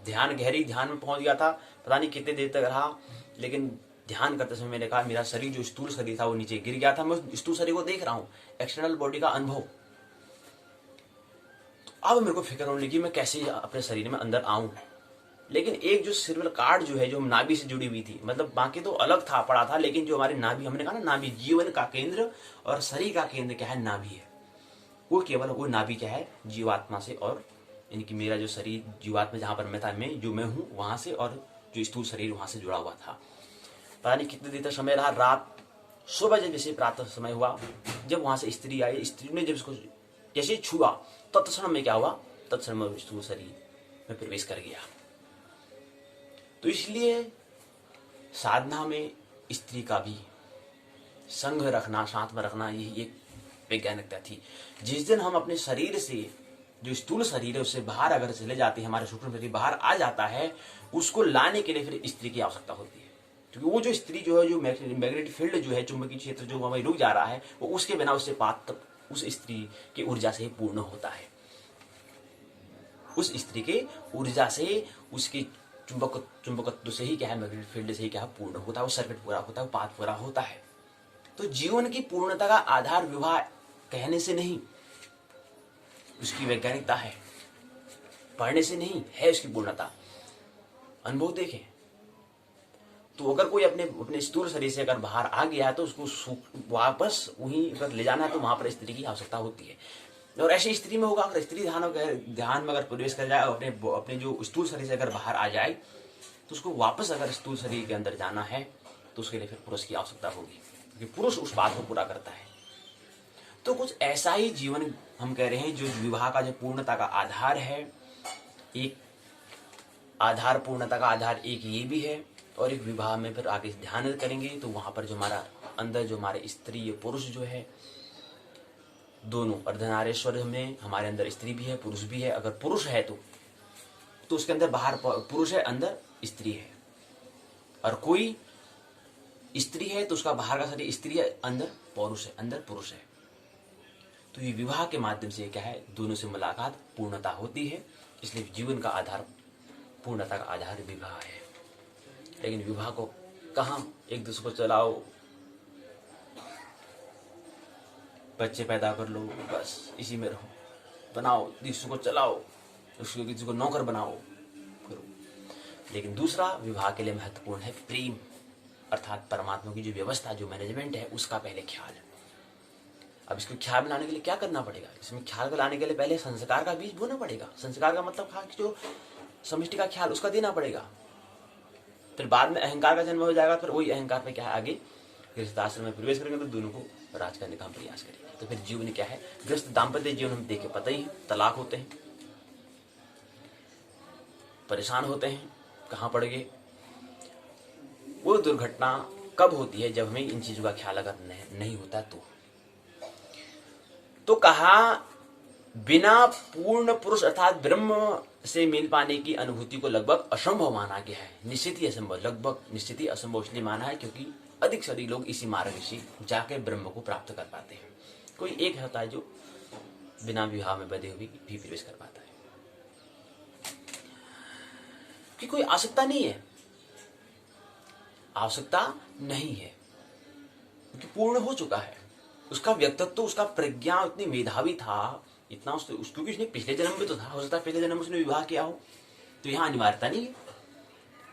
ध्यान गहरी ध्यान में पहुंच गया था, पता नहीं कितने देर तक रहा, लेकिन ध्यान करते समय मैंने कहा मेरा शरीर जो स्थूल शरीर था वो नीचे गिर गया था, मैं स्थूल शरीर को देख रहा हूं, एक्सटर्नल बॉडी का अनुभव। तो अब मेरे को फिक्र होने लगी मैं कैसे अपने शरीर में अंदर आऊं। लेकिन एक जो सिर्वल कार्ड जो है, जो नाभि से जुड़ी हुई थी, मतलब बाकी तो अलग था, पड़ा था, लेकिन जो हमारी नाभि, हमने कहा ना नाभि जीवन का केंद्र और शरीर का केंद्र क्या है, नाभि है। वो केवल वो नाभि क्या है, जीवात्मा से, और यानी कि मेरा जो शरीर जीवात्मा जहाँ पर मैं था, मैं जो मैं हूँ वहां से, और जो स्थूल शरीर वहां से जुड़ा हुआ था। पता नहीं कितने देर तक समय रहा। रात सुबह जब जैसे प्रातः समय हुआ, जब वहां से स्त्री आई, स्त्री ने जब इसको जैसे छुआ, तत्क्षण में क्या हुआ, तत्क्षण में स्थूल शरीर में प्रवेश कर गया। तो इसलिए साधना में स्त्री का भी संग रखना, साथ में रखना, ये एक वैज्ञानिकता थी। जिस दिन हम अपने शरीर से, जो स्थूल शरीर है उससे बाहर अगर चले जाते हैं, हमारे सूक्ष्म शरीर बाहर आ जाता है, उसको लाने के लिए फिर स्त्री की आवश्यकता होती है। क्योंकि वो जो स्त्री जो है, जो मैग्नेटिक फील्ड जो है, चुंबकीय क्षेत्र जो हमें रुक जा रहा है, वो उसके बिना उससे पात्र उस स्त्री की ऊर्जा से ही पूर्ण होता है। उस स्त्री के ऊर्जा से, उसकी चुंबकत्व से ही क्या है, मैग्नेटिक फील्ड से ही क्या है, पूर्ण होता है, वो सर्किट पूरा होता है, वो पाथ पूरा होता है। तो जीवन की पूर्णता का आधार विवाह कहने से नहीं, उसकी वैज्ञानिकता है, पढ़ने से नहीं है उसकी पूर्णता। अनुभव देखें तो अगर कोई अपने स्थूल शरीर से अगर बाहर आ गया है तो उसको वापस वहीं अगर ले जाना है तो वहां पर स्त्री की आवश्यकता होती है। और ऐसी स्त्री में होगा, अगर स्त्री ध्यान में अगर प्रवेश कर जाए, अपने जो स्थूल शरीर से अगर बाहर आ जाए, तो उसको वापस अगर स्थूल शरीर के अंदर जाना है तो उसके लिए फिर पुरुष की आवश्यकता होगी, क्योंकि पुरुष उस बात को पूरा करता है। तो कुछ ऐसा ही जीवन हम कह रहे हैं, जो विवाह का जो पूर्णता का आधार है। एक आधार, पूर्णता का आधार एक ये भी है, और एक विवाह में फिर आगे ध्यान करेंगे तो वहां पर जो हमारा अंदर, जो हमारे स्त्री पुरुष जो है, दोनों अर्धनारेश्वर में हमारे अंदर स्त्री भी है, पुरुष भी है। अगर पुरुष है तो उसके अंदर बाहर पुरुष है, अंदर स्त्री है। और कोई स्त्री है तो उसका बाहर का शरीर स्त्री है, अंदर पौरुष है, अंदर पुरुष है। तो ये विवाह के माध्यम से क्या है, दोनों से मुलाकात, पूर्णता होती है। इसलिए जीवन का आधार, पूर्णता का आधार विवाह है। लेकिन विवाह को कहाँ, एक दूसरे को चलाओ, बच्चे पैदा कर लो, बस इसी में रहो, बनाओ, दूसरे को चलाओ, उसको किसी को नौकर बनाओ, करो। लेकिन दूसरा विवाह के लिए महत्वपूर्ण है प्रेम, अर्थात परमात्मा की जो व्यवस्था, जो मैनेजमेंट है, उसका पहले ख्याल। अब इसको ख्याल में लाने के लिए क्या करना पड़ेगा, इसमें ख्याल को लाने के लिए पहले संस्कार का बीज बोना पड़ेगा। संस्कार का मतलब था कि जो समष्टि का ख्याल, उसका देना पड़ेगा। फिर बाद में अहंकार का जन्म हो जाएगा, फिर वही अहंकार पे क्या है, आगे गृहस्थाश्रम में प्रवेश करेंगे तो दोनों को राज करने का हम प्रयास करेंगे। तो फिर जीवन क्या है, गृहस्थ दाम्पत्य जीवन हम देखे पता ही है, तलाक होते हैं, परेशान होते हैं, कहाँ पड़ गए। वो दुर्घटना कब होती है, जब हमें इन चीजों का ख्याल अगर नहीं होता तो कहा बिना पूर्ण पुरुष अर्थात ब्रह्म से मिल पाने की अनुभूति को लगभग असंभव माना गया है। निश्चित ही असंभव, लगभग निश्चित ही असंभव इसलिए माना है क्योंकि अधिक से अधिक लोग इसी मार्ग से जाकर ब्रह्म को प्राप्त कर पाते हैं। कोई एक होता है जो बिना विवाह में बंधे हुए भी प्रवेश कर पाता है, कि कोई आवश्यकता नहीं है, आवश्यकता नहीं है, क्योंकि पूर्ण हो चुका है। उसका व्यक्तित्व, उसका प्रज्ञा इतनी मेधावी था, इतना क्योंकि उसने पिछले जन्म में तो था, हो सकता है पिछले जन्म में उसने विवाह किया हो, तो यहाँ अनिवार्यता नहीं है।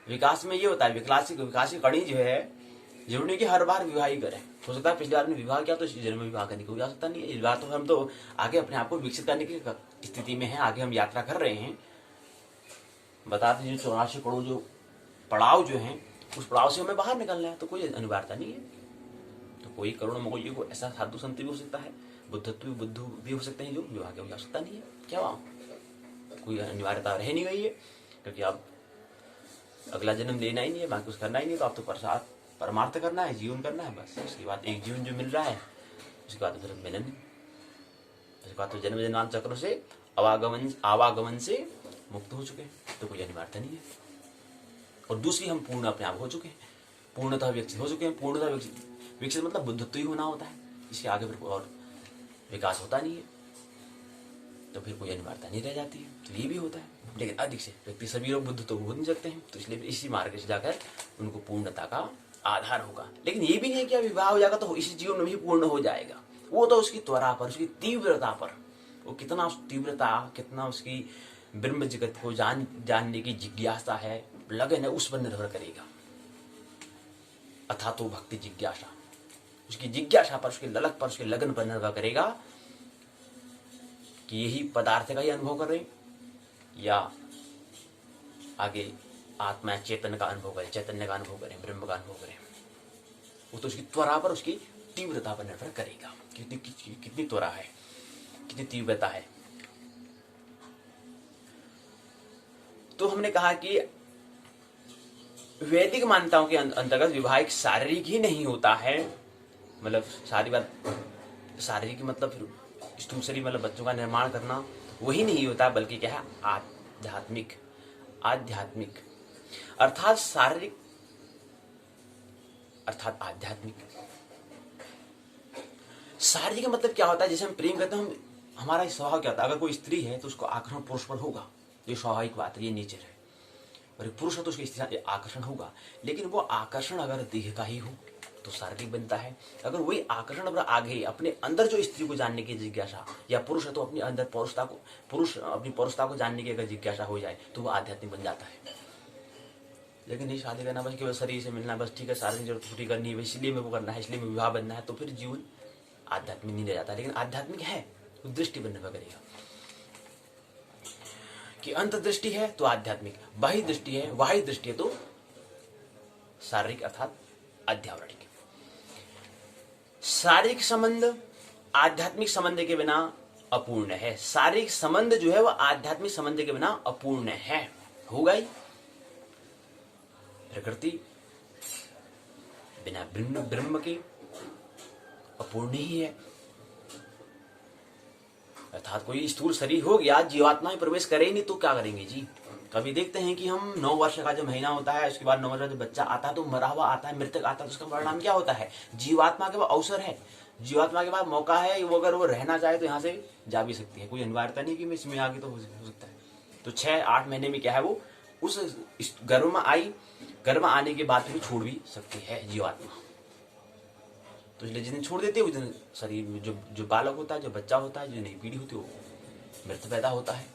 विकास में ये होता है, विकास की कड़ी जो है, जरूरी नहीं कि हर बार विवाह ही करें। हो सकता है पिछले बार ने विवाह किया तो इस जन्म में विवाह करने की कोई आवश्यकता नहीं है। विवाह तो हम तो आगे अपने आप को विकसित करने की स्थिति में है, आगे हम यात्रा कर रहे हैं। बताते हैं 84 करोड़ जो पड़ाव जो है, उस पड़ाव से हमें बाहर निकलना है, तो कोई अनिवार्यता नहीं है। तो कोई करोड़ मकोई को ऐसा साधु संत भी हो सकता है, बुद्ध भी हो सकते हैं, जो विवाह की आवश्यकता नहीं है। क्या कोई अनिवार्यता रह नहीं गई है, क्योंकि आप अगला जन्म लेना ही नहीं है, बाकी कुछ करना ही नहीं, तो आप तो परमार्थ करना है, जीवन करना है बस। उसके बाद एक जीवन जो मिल रहा है, उसके बाद फिर मिलन, उसके बाद तो जन्म जन्मांत चक्र से आवागमन से मुक्त हो चुके, तो कोई अनिवार्यता नहीं है। और दूसरी, हम पूर्ण अपने आप हो चुके हैं, पूर्णतः विकसित हो चुके हैं। पूर्णतः विकसित मतलब बुद्धत्व ही होना होता है, इसके आगे फिर और विकास होता नहीं है, तो फिर कोई अनिवार्यता नहीं रह जाती है। तो ये भी होता है, लेकिन अधिक से व्यक्ति, सभी लोग बुद्ध तो हो नहीं सकते हैं, तो इसलिए इसी मार्ग से जाकर उनको पूर्णता का आधार होगा। लेकिन ये भी नहीं है कि विवाह हो जाएगा तो इसी जीवन में भी पूर्ण हो जाएगा। वो तो उसकी त्वरा पर, उसकी तीव्रता पर, वो कितना तीव्रता, कितना उसकी ब्रह्म जगत को जानने की जिज्ञासा है, लगन है, उस पर निर्भर करेगा। अथा तो भक्ति जिज्ञासा, उसकी जिज्ञासा पर, उसके ललक पर, उसके लगन पर निर्भर करेगा कि यही पदार्थ का ही अनुभव कर रहे हैं, या आगे आत्मा चेतन का अनुभव करें, चैतन्य का अनुभव करें, ब्रह्म का अनुभव करें, वो तो उसकी त्वरा पर, उसकी तीव्रता पर निर्भर करेगा। कितनी त्वरा है, कितनी तीव्रता है। तो हमने कहा कि वैदिक मान्यताओं के अंतर्गत विवाह एक शारीरिक ही नहीं होता है, मतलब सारी बात शारीरिक मतलब स्थूल शरीर, मतलब बच्चों का निर्माण करना वही नहीं होता, बल्कि क्या है, आध्यात्मिक। आध्यात्मिक अर्थात शारीरिक अर्थात आध्यात्मिक। शारीरिक मतलब क्या होता है, जैसे हम प्रेम करते हैं, हमारा स्वभाव क्या होता है, अगर कोई स्त्री है तो उसको आकर्षण पुरुष पर होगा, ये स्वाभाविक बात है, ये नेचर है। और एक पुरुष है तो उसकी स्त्री आकर्षण होगा, लेकिन वो आकर्षण अगर देह का ही हो तो शारीरिक बनता है। अगर वही आकर्षण अगर आगे अपने अंदर जो स्त्री को जानने की जिज्ञासा, या पुरुष है तो अपने अंदर अपनी पौरुषता को जानने की अगर जिज्ञासा हो जाए तो वो आध्यात्मिक बन जाता है। लेकिन नहीं, शादी करना बस केवल शरीर से मिलना, बस ठीक है, शारीरिक जरूरत पूरी करनी है, इसलिए मेरे को करना है, इसलिए मैं विवाह बनना है, तो फिर जीवन आध्यात्मिक नहीं रह जाता। लेकिन आध्यात्मिक है तो दृष्टि पर निर्भर करेगा कि अंतर्दृष्टि है तो आध्यात्मिक, बाह्य दृष्टि है, बाह्य दृष्टि है तो शारीरिक अर्थात आध्यात्मिक। शारीरिक संबंध आध्यात्मिक संबंध के बिना अपूर्ण है। शारीरिक संबंध जो है वह आध्यात्मिक संबंध के बिना अपूर्ण है। होगा ही, प्रकृति बिना ब्रह्म के अपूर्ण ही है। अर्थात कोई स्थूल शरीर हो गया, जीवात्मा में प्रवेश करे ही नहीं तो क्या करेंगे जी। कभी देखते हैं कि हम 9 वर्ष का जो महीना होता है, उसके बाद 9 वर्ष का जो बच्चा आता है तो मरा हुआ आता है, मृतक आता है, तो उसका परिणाम क्या होता है, जीवात्मा के पास अवसर है, जीवात्मा के पास मौका है, वो अगर वो रहना चाहे तो यहाँ से जा भी सकती है, कोई अनिवार्यता नहीं कि मैं इसमें आगे तो हो सकता है। तो 6-8 महीने में क्या है, वो उस गर्भ में आई, गर्भ में आने के बाद फिर छोड़ भी सकती है जीवात्मा। तो इसलिए जिस दिन छोड़ देते हैं उस दिन शरीर में जो बालक होता है, जो बच्चा होता है, जो नई पीढ़ी होती है, वो मृत पैदा होता है।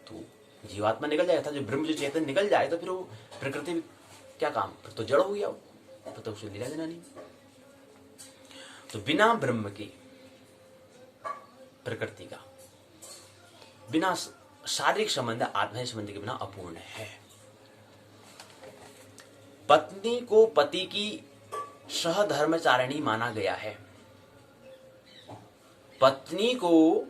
तो जीवात्मा निकल जाए था, जो ब्रह्म जो चेतन निकल जाए तो फिर वो प्रकृति में क्या काम, फिर तो जड़ हो गया वो, फिर तो उसे लेना देना नहीं। तो बिना ब्रह्म की प्रकृति का, बिना शारीरिक संबंध आत्मिक संबंध के बिना अपूर्ण है। पत्नी को पति की सहधर्मचारिणी माना गया है। पत्नी को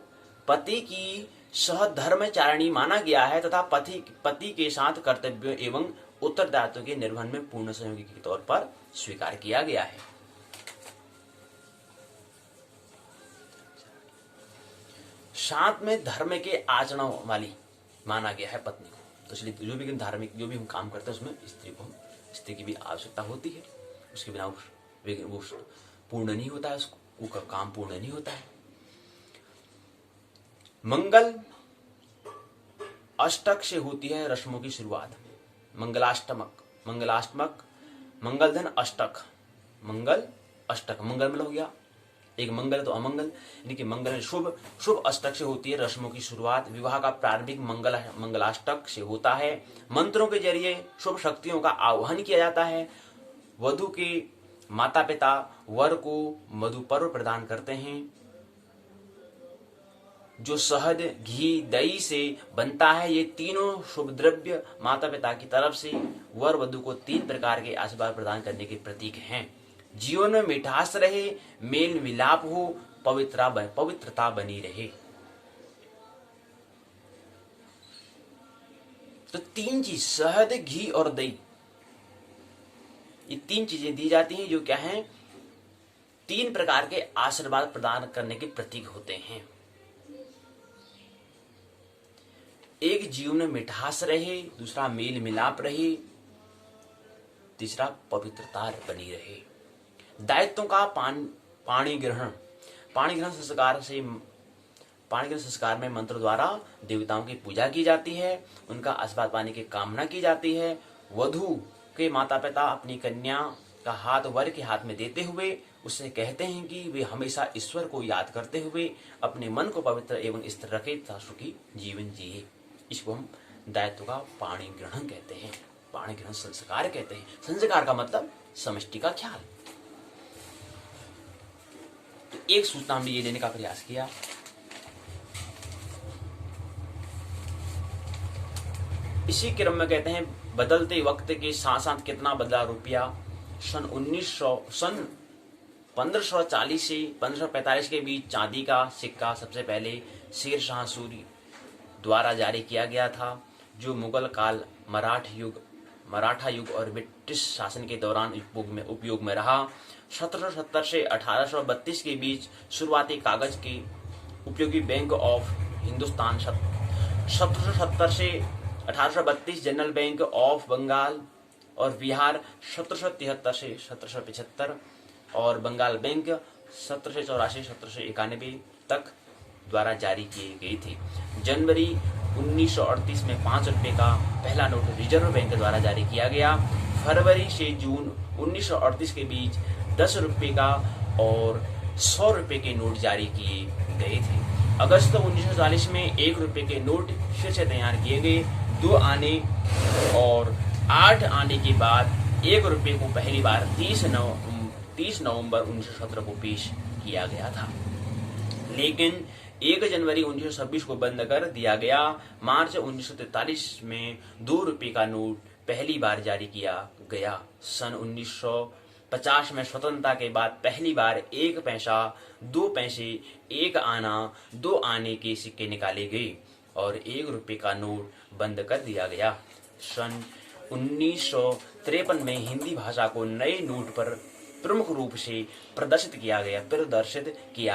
पति की सहधर्मचारिणी माना गया है तथा पति के साथ कर्तव्य एवं उत्तरदायित्व के निर्वहन में पूर्ण सहयोगी के तौर पर स्वीकार किया गया है। साथ में धर्म के आचरण वाली माना गया है पत्नी को। तो इसलिए जो भी धार्मिक जो भी हम काम करते हैं उसमें स्त्री की भी आवश्यकता होती है, उसके बिना वो पूर्ण नहीं होता है, उसका काम पूर्ण नहीं होता है। मंगल अष्टक से होती है रस्मों की शुरुआत। मंगलाष्टमक मंगलधन अष्टक, मंगल अष्टक, मंगल मतलब हो गया एक मंगल तो अमंगल, यानी कि मंगल शुभ अष्टक से होती है रस्मों की शुरुआत। विवाह का प्रारंभिक मंगलाष्टक से होता है। मंत्रों के जरिए शुभ शक्तियों का आह्वान किया जाता है। वधु के माता पिता वर को मधु पर्व प्रदान करते हैं, जो शहद घी दही से बनता है। ये तीनों शुभ द्रव्य माता पिता की तरफ से वर वधु को 3 प्रकार के आशीर्वाद प्रदान करने के प्रतीक हैं। जीवन में मिठास रहे, मेल मिलाप हो, पवित्रता बनी रहे। तो 3 चीज, शहद घी और दही, ये 3 चीजें दी जाती हैं जो क्या हैं, 3 प्रकार के आशीर्वाद प्रदान करने के प्रतीक होते हैं। एक जीवन में मिठास रहे, दूसरा मेल मिलाप रहे, तीसरा पवित्रता बनी रहे। दायित्वों का पाणी ग्रहण संस्कार में मंत्र द्वारा देवताओं की पूजा की जाती है, उनका आशीर्वाद पाने की कामना की जाती है। वधु के माता पिता अपनी कन्या का हाथ वर के हाथ में देते हुए उससे कहते हैं कि वे हमेशा ईश्वर को याद करते हुए अपने मन को पवित्र एवं स्थिर रखे तथा सुखी जीवन जिए। इसको हम दायित्व का पाणी ग्रहण कहते हैं, पाणी ग्रहण संस्कार कहते हैं। संस्कार का मतलब समष्टि का ख्याल। तो एक सूचना हमने ये देने का प्रयास किया इसी क्रम में कहते हैं बदलते वक्त के साथ साथ कितना बदला रुपया। सन 1540 से 1545 के बीच चांदी का सिक्का सबसे पहले शेर शाह सूरी द्वारा जारी किया गया था, जो मुगल काल, मराठा युग और ब्रिटिश शासन के दौरान उपयोग में रहा। 1770 से 1832 के बीच शुरुआती कागज के उपयोगी बैंक ऑफ हिंदुस्तान, 1770 से 1832 जनरल बैंक ऑफ बंगाल और बिहार, 1773 से 1775 और बंगाल बैंक 1784 1791 तक द्वारा जारी किए गए थे। जनवरी 1938 में 5 रुपए का पहला नोट रिजर्व बैंक द्वारा जारी किया गया। फरवरी से जून 1938 के बीच 10 रुपए का और 100 रुपए के नोट जारी किए गए थे। अगस्त 1940 में 1 रुपए के नोट फिर से तैयार किए गए। 2 आने और 8 आने के बाद 1 रुपए को पहली बार 30 नवंबर 1917 को पेश किया गया था, लेकिन 1 जनवरी 1926 को बंद कर दिया गया। मार्च 1943 में 2 रुपए का नोट पहली बार जारी किया गया। सन 1950 में स्वतंत्रता के बाद पहली बार 1 पैसा, 2 पैसे, 1 आना, 2 आने के सिक्के निकाले गए और 1 रुपए का नोट बंद कर दिया गया। सन 1953 में हिंदी भाषा को नए नोट पर प्रमुख रूप से प्रदर्शित किया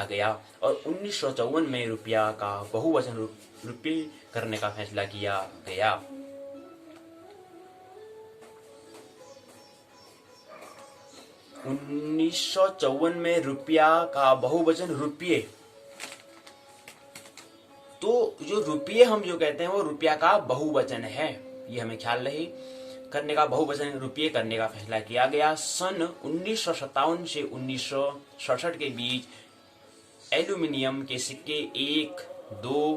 गया और 1954 में रुपया का बहुवचन रुपये करने का फैसला किया गया। में रुपया का बहुवचन रुपये। तो जो रुपये हम जो कहते हैं वो रुपया का बहुवचन है, ये हमें ख्याल रहे। करने का बहुवचन रुपये करने का फैसला किया गया। सन 1957 से 1967 के बीच एल्यूमिनियम के सिक्के 1, 2,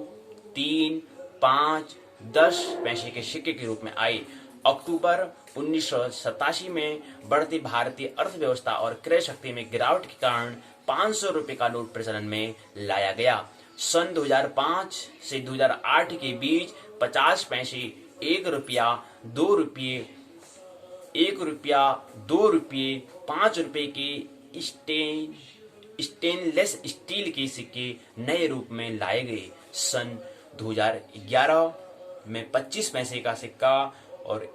3, 5, 10 पैसे के सिक्के के रूप में आए। अक्टूबर 1987 में बढ़ती भारतीय अर्थव्यवस्था और क्रय शक्ति में गिरावट के कारण 500 रुपए का नोट प्रचलन में लाया गया। सन 2005 से 2008 के बीच 50 पैसे, 1 रुपया, 2 रुपये, 1 रुपया, 2 रुपये, 5 रुपए के स्टेनलेस स्टील के सिक्के नए रूप में लाए गए। सन 2011 में 25 पैसे का सिक्का और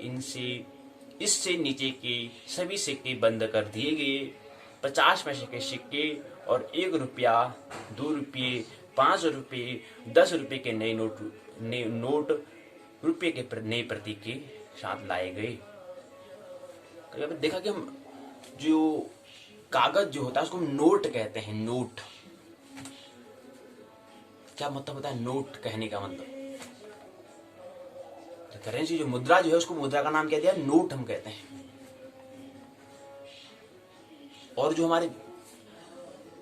इससे नीचे के सभी सिक्के बंद कर दिए गए। 50 पैसे के सिक्के और 1 रुपया, 2 रुपये, 5 रुपये, 10 रुपये के नए नोट रुपये के नए प्रतीक के साथ लाए गए। कभी आपने देखा कि हम जो कागज जो होता है उसको हम नोट कहते हैं। नोट क्या मतलब होता है? नोट कहने का मतलब करेंसी जो मुद्रा जो है उसको मुद्रा का नाम क्या दिया? नोट हम कहते हैं। और जो हमारे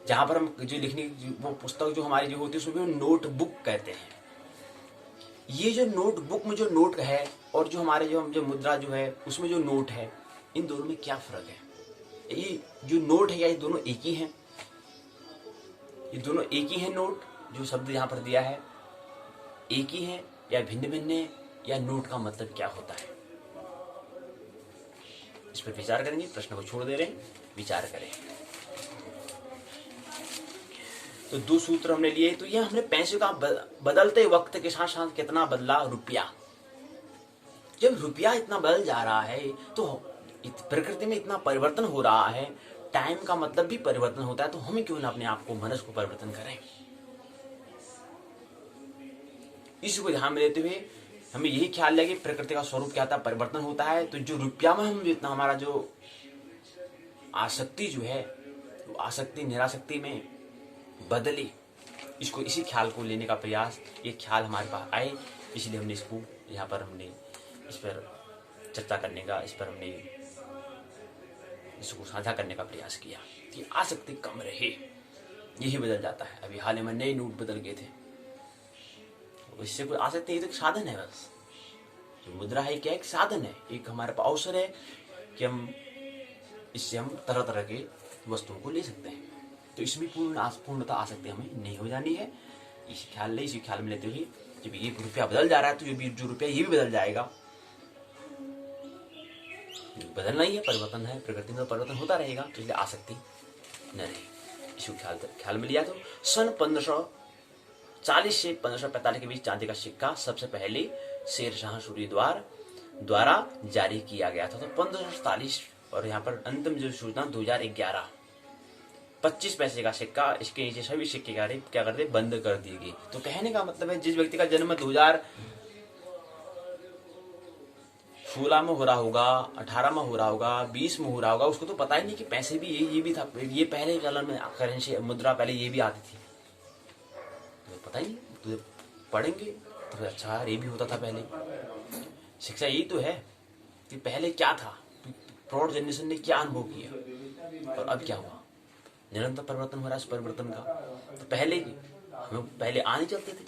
जहां पर हम जो लिखने वो पुस्तक जो हमारी जो होती है उसको भी नोट बुक कहते हैं। ये जो नोट बुक में जो नोट है और जो हमारे जो मुद्रा जो है उसमें जो नोट है, इन दोनों में क्या फर्क है? ये जो नोट है या ये दोनों एक ही हैं? ये दोनों एक ही है। नोट जो शब्द यहाँ पर दिया है एक ही है या भिन्न भिन्न है, या नोट का मतलब क्या होता है? इस पर विचार करेंगे। प्रश्न को छोड़ दे रहे हैं, विचार करें। तो 2 सूत्र हमने लिए। तो ये हमने पैसे का बदलते वक्त के साथ साथ कितना बदला रुपया। जब रुपया इतना बदल जा रहा है तो प्रकृति में इतना परिवर्तन हो रहा है, टाइम का मतलब भी परिवर्तन होता है, तो हम क्यों ना अपने आप को मनस को परिवर्तन करें। इसी को ध्यान में लेते हुए हमें यही ख्याल है कि प्रकृति का स्वरूप क्या था, परिवर्तन होता है। तो जो रुपया में हम जितना हमारा जो आसक्ति जो है वो आसक्ति निरासक्ति में बदले, इसको इसी ख्याल को लेने का प्रयास, ये ख्याल हमारे पास आए, इसलिए हमने इसको यहाँ पर हमने इस पर चर्चा करने का, इस पर हमने इसको साझा करने का प्रयास किया कि आसक्ति कम रहे। यही बदल जाता है। अभी हाल ही में नए नोट बदल गए थे, इससे कोई आसक्ति ये तो एक साधन है। बस जो मुद्रा है क्या? एक साधन है, एक हमारे पास अवसर है कि हम इससे हम तरह तरह के वस्तुओं को ले सकते हैं। तो इसमें पूर्णता आसक्ति हमें नहीं हो जानी है। इसी ख्याल में लेते हुए जब ये रुपया बदल जा रहा है तो जो रुपया ये भी बदल जाएगा। बदलना ही है, परिवर्तन है, प्रकृति में परिवर्तन होता रहेगा, तो इसलिए आसक्ति न रहे। इसको ख्याल में लिया। तो सन 1540 से 1545 के बीच चांदी का सिक्का सबसे पहले शेर शाह सूरी द्वारा जारी किया गया था। तो 1547 और यहाँ पर अंतिम जो सूचना 2011 25 पैसे का सिक्का, इसके नीचे सभी सिक्के क्या करते बंद कर दिए गए। तो कहने का मतलब है जिस व्यक्ति का जन्म 2016 में हो रहा होगा, 18 में हो रहा होगा, 20 में हो रहा होगा, उसको तो पता ही नहीं कि पैसे भी ये भी था, ये पहले चलन में करेंसी मुद्रा पहले ये भी आती थी, तो पता ही नहीं। तो पढ़ेंगे तो अच्छा ये भी होता था पहले। शिक्षा यही तो है कि पहले क्या था, प्रौढ़ जनरेशन ने क्या अनुभव किया और अब क्या हुआ। निरंतर परिवर्तन हो रहा है इस परिवर्तन का। तो पहले हम आने चलते थे,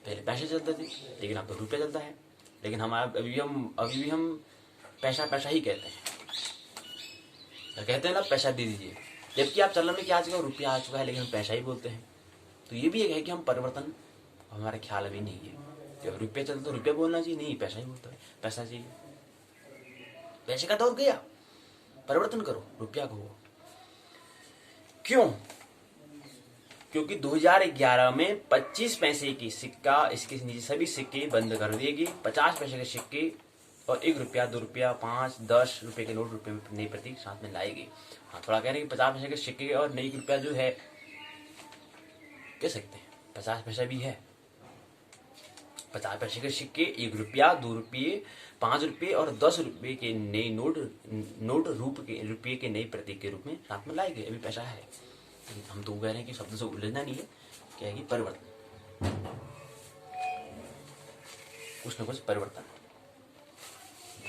पहले पैसे चलते थे, लेकिन अब तो रुपया चलता है। लेकिन हम अभी भी हम पैसा ही कहते हैं, तो कहते हैं ना पैसा दे दीजिए, जबकि आप चलन में क्या आ चुका है, रुपया आ चुका है, लेकिन हम पैसा ही बोलते हैं। तो ये भी एक है कि हम परिवर्तन हमारा ख्याल अभी नहीं है। जब रुपया चलता तो रुपया बोलना चाहिए, नहीं पैसा ही बोलता है, पैसा चाहिए। पैसे का दौर गया, परिवर्तन करो, रुपया को। क्यों? क्योंकि 2011 में 25 पैसे की सिक्का, इसके नीचे सभी सिक्के बंद कर दिए गए। 50 पैसे के सिक्के और 1 रुपया, 2 रुपया, 5, 10 रुपए के नोट रुपये में नई प्रतीक साथ में लाए गए। हाँ, थोड़ा कह रहे हैं कि 50 पैसे के सिक्के और नई रुपया जो है कह सकते हैं 50 पैसा भी है। 50 पैसे के सिक्के, 1 रुपया, 2 रुपये, 5 रुपये और 10 रुपये के नए नोट रुपये के नए प्रतीक के रूप में साथ में लाए गए। अभी पैसा है, लेकिन हम तो कह रहे हैं कि शब्द से उलझना नहीं है, क्या है कि परिवर्तन, कुछ न कुछ परिवर्तन।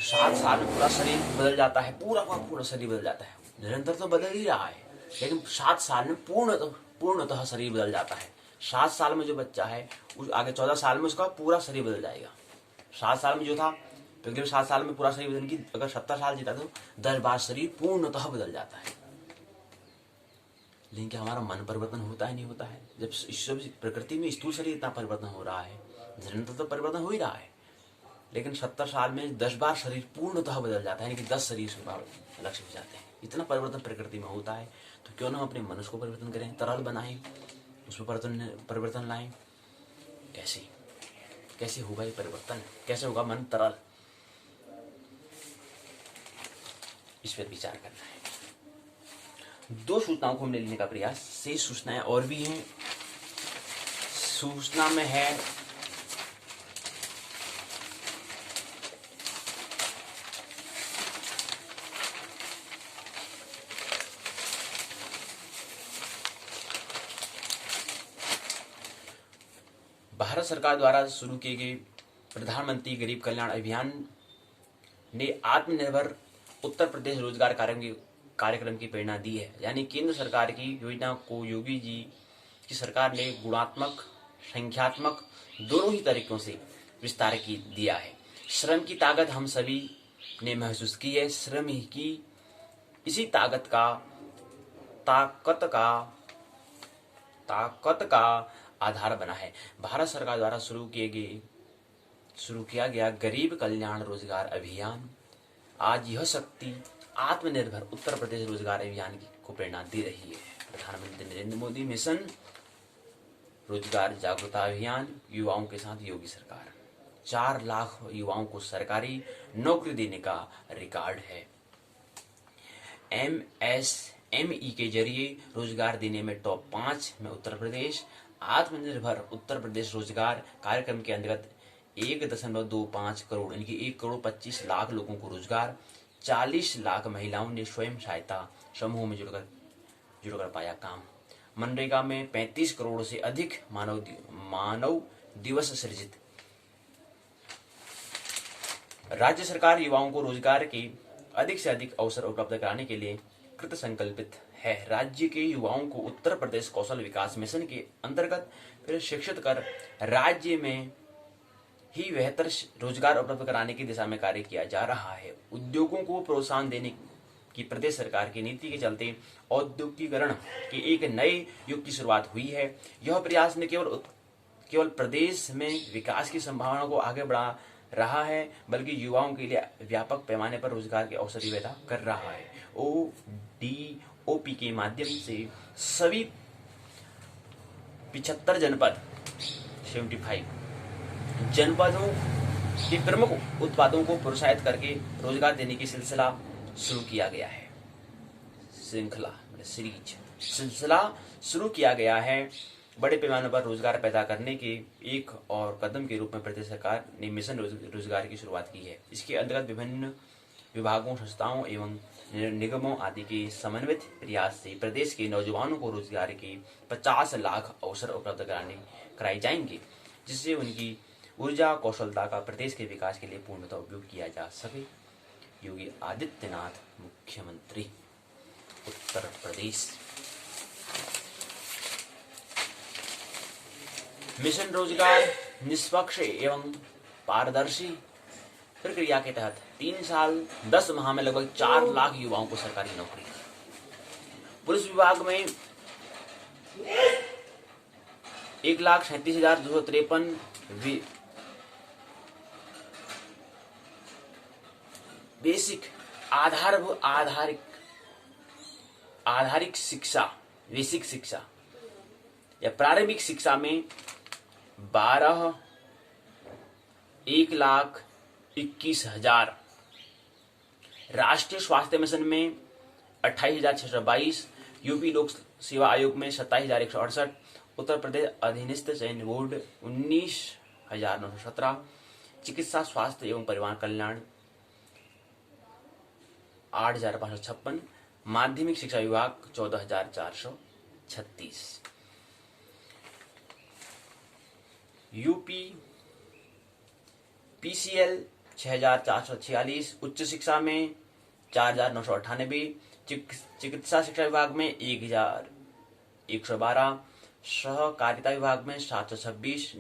7 साल में पूरा शरीर बदल जाता है, पूरा शरीर बदल जाता है। निरंतर तो बदल ही रहा है, लेकिन 7 साल में पूर्णतः शरीर बदल जाता है। 7 साल में जो बच्चा है उस आगे 14 साल में उसका पूरा शरीर बदल जाएगा। 7 साल में जो था, तो 7 साल में पूरा शरीर बदल की, अगर 70 साल जीता तो 10 बार शरीर पूर्णतः बदल जाता है। लेकिन क्या हमारा मन परिवर्तन होता है? नहीं होता है। जब प्रकृति में स्थूल शरीर इतना परिवर्तन हो रहा है, निरंतर तो परिवर्तन हो ही रहा है, लेकिन 70 साल में 10 बार शरीर पूर्णतः बदल जाता है, यानी कि 10 शरीर अलग से हो जाते हैं। इतना परिवर्तन प्रकृति में होता है, तो क्यों ना हम अपने मनुष्य को परिवर्तन करें, तरल बनाएं, उसमें परिवर्तन लाएं। कैसे होगा ये परिवर्तन? कैसे होगा मन तरल? इस पर विचार करना है। 2 सूचनाओं को हमने लेने का प्रयास, शेष सूचनाएं और भी हैं। सूचना में है भारत सरकार द्वारा शुरू किए गए प्रधानमंत्री गरीब कल्याण अभियान ने आत्मनिर्भर उत्तर प्रदेश रोजगार कार्यक्रम की प्रेरणा दी है। यानी केंद्र सरकार की योजना को योगी जी की सरकार ने गुणात्मक, संख्यात्मक दोनों ही तरीकों से विस्तार दिया है। श्रम की ताकत हम सभी ने महसूस की है। श्रम ही की इसी ताकत का आधार बना है। भारत सरकार द्वारा शुरू किया गया गरीब कल्याण रोजगार अभियान आज यह शक्ति आत्मनिर्भर उत्तर प्रदेश रोजगार अभियान को प्रेरणा दे रही है। प्रधानमंत्री नरेंद्र मोदी मिशन रोजगार जागरूकता अभियान, युवाओं के साथ योगी सरकार, 4 लाख युवाओं को सरकारी नौकरी देने का रिकॉर्ड है। MSME के जरिए रोजगार देने में टॉप 5 में उत्तर प्रदेश। आत्मनिर्भर उत्तर प्रदेश रोजगार कार्यक्रम के अंतर्गत 1.25 करोड़ यानी कि 1,25,00,000 लोगों को रोजगार, 40 लाख महिलाओं ने स्वयं सहायता समूह में जुड़कर पाया काम। मनरेगा में 35 करोड़ से अधिक मानव दिवस सृजित। राज्य सरकार युवाओं को रोजगार के अधिक से अधिक अवसर उपलब्ध कराने के लिए कृत संकल्पित है। राज्य के युवाओं को उत्तर प्रदेश कौशल विकास मिशन के अंतर्गत फिर शिक्षित कर राज्य में ही बेहतर रोजगार उपलब्ध कराने की दिशा में कार्य किया जा रहा है। उद्योगों को प्रोत्साहन देने की प्रदेश सरकार की नीति के चलते औद्योगिकीकरण के एक नए युग की शुरुआत हुई है। यह प्रयास न केवल प्रदेश में विकास की संभावना को आगे रहा है बल्कि युवाओं के लिए व्यापक पैमाने पर रोजगार के अवसर भी पैदा कर रहा है। ODOP के माध्यम से सभी 75 जनपद 75 जनपदों के प्रमुख उत्पादों को प्रोत्साहित करके रोजगार देने की सिलसिला शुरू किया गया है। सिलसिला शुरू किया गया है। बड़े पैमाने पर रोजगार पैदा करने के एक और कदम के रूप में प्रदेश सरकार ने मिशन रोजगार की शुरुआत की है। इसके अंतर्गत विभिन्न विभागों, संस्थाओं एवं निगमों आदि के समन्वित प्रयास से प्रदेश के नौजवानों को रोजगार के 50 लाख अवसर उपलब्ध कराए जाएंगे, जिससे उनकी ऊर्जा कौशलता का प्रदेश के विकास के लिए पूर्णतः उपयोग किया जा सके। योगी आदित्यनाथ, मुख्यमंत्री उत्तर प्रदेश। मिशन रोजगार निष्पक्ष एवं पारदर्शी प्रक्रिया के तहत 3 साल 10 माह में लगभग 4 लाख युवाओं को सरकारी नौकरी। पुलिस विभाग में 1,37,253 बेसिक आधारिक शिक्षा, बेसिक शिक्षा या प्रारंभिक शिक्षा में 1,21,000, राष्ट्रीय स्वास्थ्य मिशन में 28,622, यूपी लोक सेवा आयोग में 27,168, उत्तर प्रदेश अधीनस्थ चयन बोर्ड 19,917, चिकित्सा स्वास्थ्य एवं परिवार कल्याण 8,556, माध्यमिक शिक्षा विभाग 14,436, यूपी PCL 6,446, उच्च शिक्षा में 4,998, चिकित्सा शिक्षा विभाग में 1,112, सहकारिता विभाग में 726,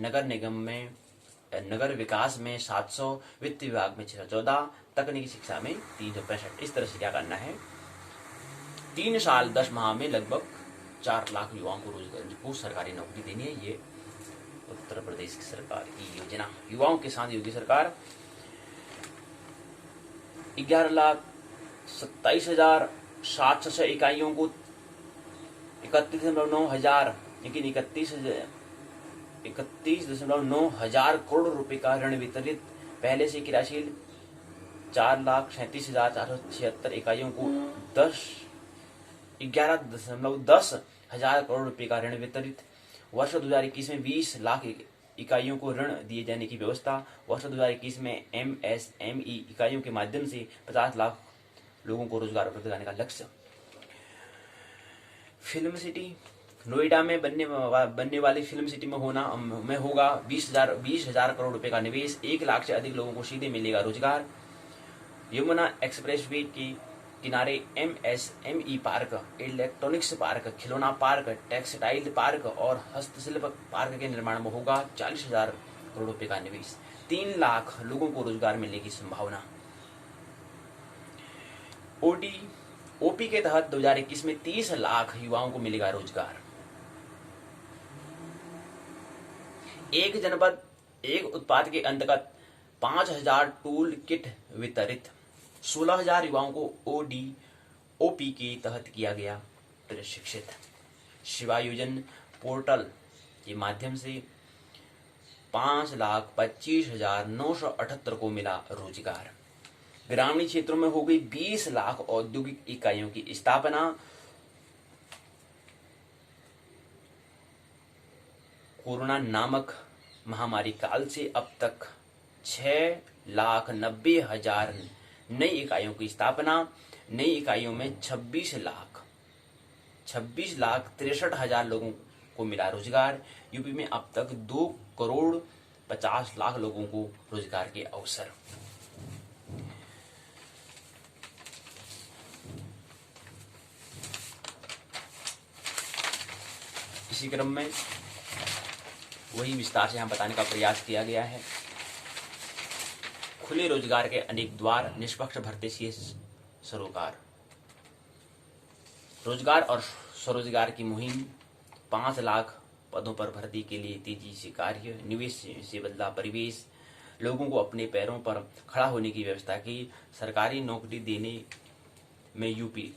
नगर विकास में 700, वित्त विभाग में 614, तकनीकी शिक्षा में 365। इस तरह से क्या करना है, 3 साल 10 माह में लगभग 4 लाख युवाओं को रोजगार को सरकारी नौकरी देनी है। ये उत्तर प्रदेश की सरकार की योजना। युवाओं के साथ योगी सरकार 11,27,706 इकाइयों को 31,9 हजार करोड़ रुपए का ऋण वितरित। पहले से क्रियाशील 4,37,476 इकाइयों को 11,10 हजार करोड़ रुपए का ऋण वितरित। वर्ष 2021 में 20 लाख इकाइयों को ऋण दिए जाने की व्यवस्था। वर्ष 2021 में MSME इकाइयों के माध्यम से 50 लाख लोगों को रोजगार उपलब्ध कराने का लक्ष्य। फिल्म सिटी नोएडा में बनने वाली फिल्म सिटी में होगा 20,000 करोड़ रुपए का निवेश। 1 लाख से अधिक लोगों को सीधे मिलेगा रोजगार। यमुना एक्सप्रेसवे के किनारे MSME पार्क, इलेक्ट्रॉनिक्स पार्क, खिलौना पार्क, टेक्सटाइल पार्क और हस्तशिल्प पार्क के निर्माण में होगा 40,000 करोड़ रुपए का निवेश। 3 लाख लोगों को रोजगार मिलने की संभावना। OP के तहत 2021 में 30 लाख युवाओं को मिलेगा रोजगार। एक जनपद एक उत्पाद के अंतर्गत 5,000 टूल किट वितरित। 16,000 युवाओं को OP के तहत किया गया प्रशिक्षित। शिवायोजन पोर्टल के माध्यम से 5,25,978 को मिला रोजगार। ग्रामीण क्षेत्रों में हो गई 20 लाख औद्योगिक इकाइयों की स्थापना। कोरोना नामक महामारी काल से अब तक 6,90,000 नई इकाइयों की स्थापना। नई इकाइयों में 26,63,000 लोगों को मिला रोजगार। यूपी में अब तक 2,50,00,000 लोगों को रोजगार के अवसर। इसी क्रम में वही विस्तार से यहाँ बताने का प्रयास किया गया है। खुले रोजगार के अनेक द्वार, निष्पक्ष भर्ती से सरोकार। रोजगार और स्वरोजगार की मुहिम। 5 लाख पदों पर भर्ती के लिए तेजी से कार्य। निवेश से बदला परिवेश। लोगों को अपने पैरों पर खड़ा होने की व्यवस्था की। सरकारी नौकरी देने में यूपी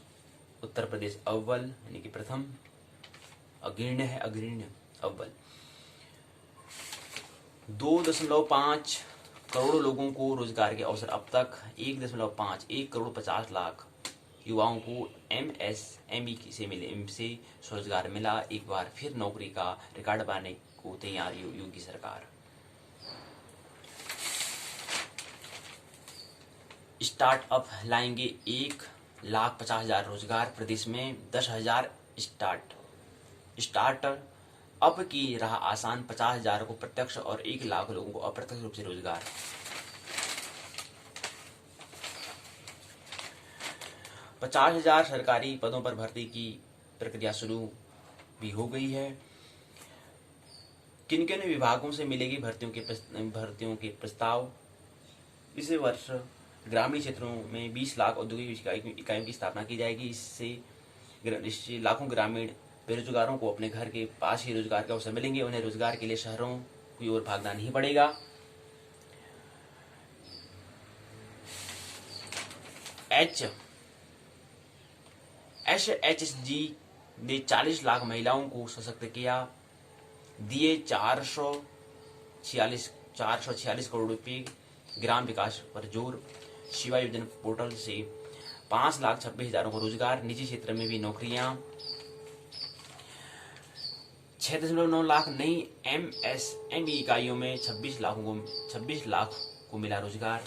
उत्तर प्रदेश अव्वल यानी कि प्रथम, अग्रण्य है, अग्रण्य अव्वल। 2.5 करोड़ लोगों को रोजगार के अवसर। अब तक 1 करोड़ 50 लाख युवाओं को MSME से स्वरोजगार मिला। एक बार फिर नौकरी का रिकॉर्ड बनाने को तैयार योगी सरकार। स्टार्टअप लाएंगे 1,50,000 रोजगार। प्रदेश में 10,000 स्टार्टअप की राह आसान। 50,000 को प्रत्यक्ष और 1 लाख लोगों को अप्रत्यक्ष रूप से रोजगार। 50,000 सरकारी पदों पर भर्ती की प्रक्रिया शुरू भी हो गई है। किन किन विभागों से मिलेगी भर्तियों के प्रस्ताव। इस वर्ष ग्रामीण क्षेत्रों में 20 लाख औद्योगिक इकाइयों की स्थापना की जाएगी। इससे लाखों ग्रामीण बेरोजगारों को अपने घर के पास ही रोजगार के अवसर मिलेंगे। उन्हें रोजगार के लिए शहरों की ओर भागना नहीं पड़ेगा। SHG ने 40 लाख महिलाओं को सशक्त किया। दिए 446 करोड़ रुपए। ग्राम विकास पर जोर। शिवा योजना पोर्टल से 5,26,000 को रोजगार। निजी क्षेत्र में भी नौकरियां। 6.9 लाख नई MSME इकाइयों में 26 लाख को मिला रोजगार।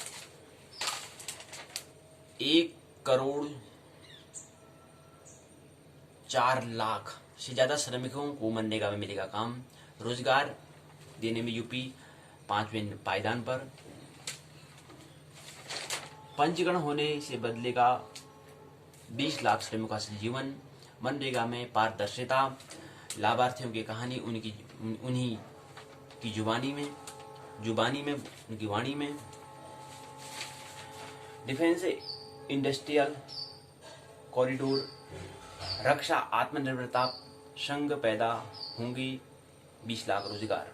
1 करोड़ 4 लाख से ज्यादा श्रमिकों को मनरेगा में मिलेगा काम। रोजगार देने में यूपी 5वें पायदान पर। पंजीकरण होने से बदलेगा 20 लाख श्रमिकों का जीवन। मनरेगा में पारदर्शिता। लाभार्थियों की कहानी उन्हीं की जुबानी में उनकी वाणी में। Defence industrial corridor. रक्षा आत्मनिर्भरता संघ पैदा होंगी। 20 लाख रोजगार।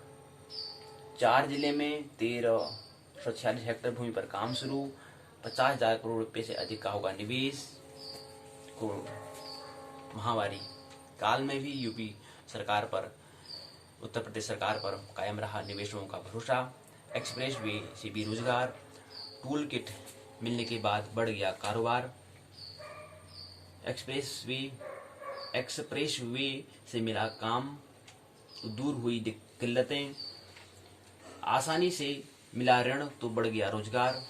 4 जिले में 1,346 हेक्टेयर भूमि पर काम शुरू। 50,000 करोड़ रुपए से अधिक का होगा निवेश। महामारी काल में भी यूपी सरकार पर, उत्तर प्रदेश सरकार पर कायम रहा निवेशकों का भरोसा। एक्सप्रेस वे से भी रोजगार। टूल किट मिलने के बाद बढ़ गया कारोबार। एक्सप्रेस वे से मिला काम तो दूर हुई किल्लतें। आसानी से मिला ऋण तो बढ़ गया रोजगार।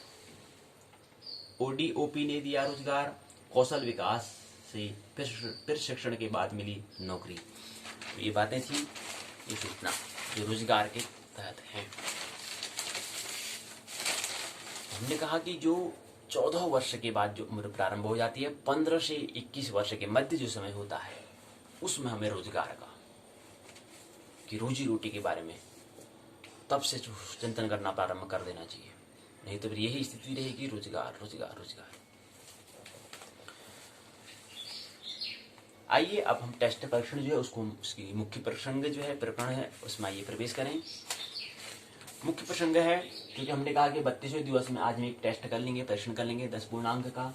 ODOP ने दिया रोजगार। कौशल विकास से प्रशिक्षण के बाद मिली नौकरी। तो ये बातें थी, ये सूचना जो रोजगार के तहत है। हमने कहा कि जो 14 वर्ष के बाद जो उम्र प्रारंभ हो जाती है, 15 से 21 वर्ष के मध्य जो समय होता है, उसमें हमें रोजगार का कि रोजी रोटी के बारे में तब से चिंतन करना प्रारंभ कर देना चाहिए। नहीं तो फिर यही स्थिति रहेगी, रोजगार रोजगार रोजगार। आइए अब हम टेस्ट परीक्षण जो है उसकी मुख्य प्रसंग जो है प्रकरण है उसमें आइए प्रवेश करें। मुख्य प्रसंग है क्योंकि हमने कहा कि 32वें दिवस में आज हम एक टेस्ट कर लेंगे, परीक्षण कर लेंगे 10 पूर्णांक का।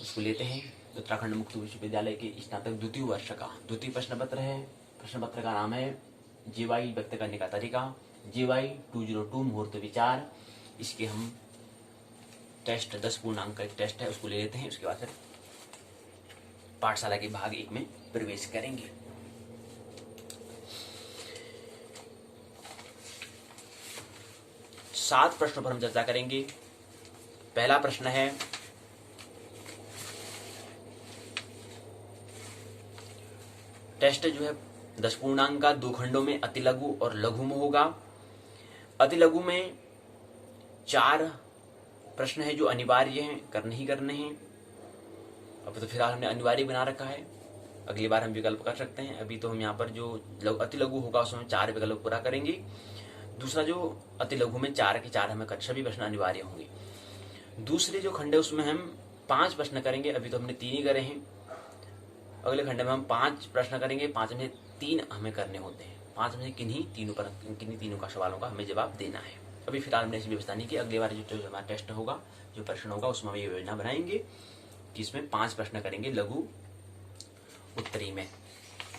उसको लेते हैं उत्तराखंड मुक्त विश्वविद्यालय के स्नातक द्वितीय वर्ष का द्वितीय प्रश्न पत्र है। प्रश्न पत्र का नाम है जीवाई व्यक्त करने का तरीका, जीवाई 202 मुहूर्त विचार। इसके हम टेस्ट 10 पूर्णांक का एक टेस्ट है उसको ले लेते हैं। उसके बाद फिर पाठशाला के भाग 1 में प्रवेश करेंगे। सात प्रश्नों पर हम चर्चा करेंगे। पहला प्रश्न है टेस्ट जो है 10 पूर्णांक का 2 खंडों में अति लघु और लघु में होगा। अति लघु में 4 प्रश्न है जो अनिवार्य हैं, करने ही करने हैं। अब तो फिलहाल हमने अनिवार्य बना रखा है, अगली बार हम विकल्प कर सकते हैं। अभी तो हम यहाँ पर जो अति लघु होगा उसमें 4 विकल्प पूरा करेंगे। दूसरा जो अति लघु में 4 के 4 हमें सभी प्रश्न अनिवार्य होंगे। दूसरे जो खंड है उसमें हम 5 प्रश्न करेंगे। अभी तो हमने 3 ही करे हैं। अगले खंड में हम 5 प्रश्न करेंगे, 5 में 3 हमें करने होते हैं। 5 में से किन्हीं तीनों का सवालों का हमें जवाब देना है। अभी फिलहाल हमने ऐसी व्यवस्था नहीं की, अगली बार जो हमारा टेस्ट होगा, जो प्रश्न होगा, उसमें हम ये योजना बनाएंगे कि इसमें 5 प्रश्न करेंगे लघु उत्तरी में।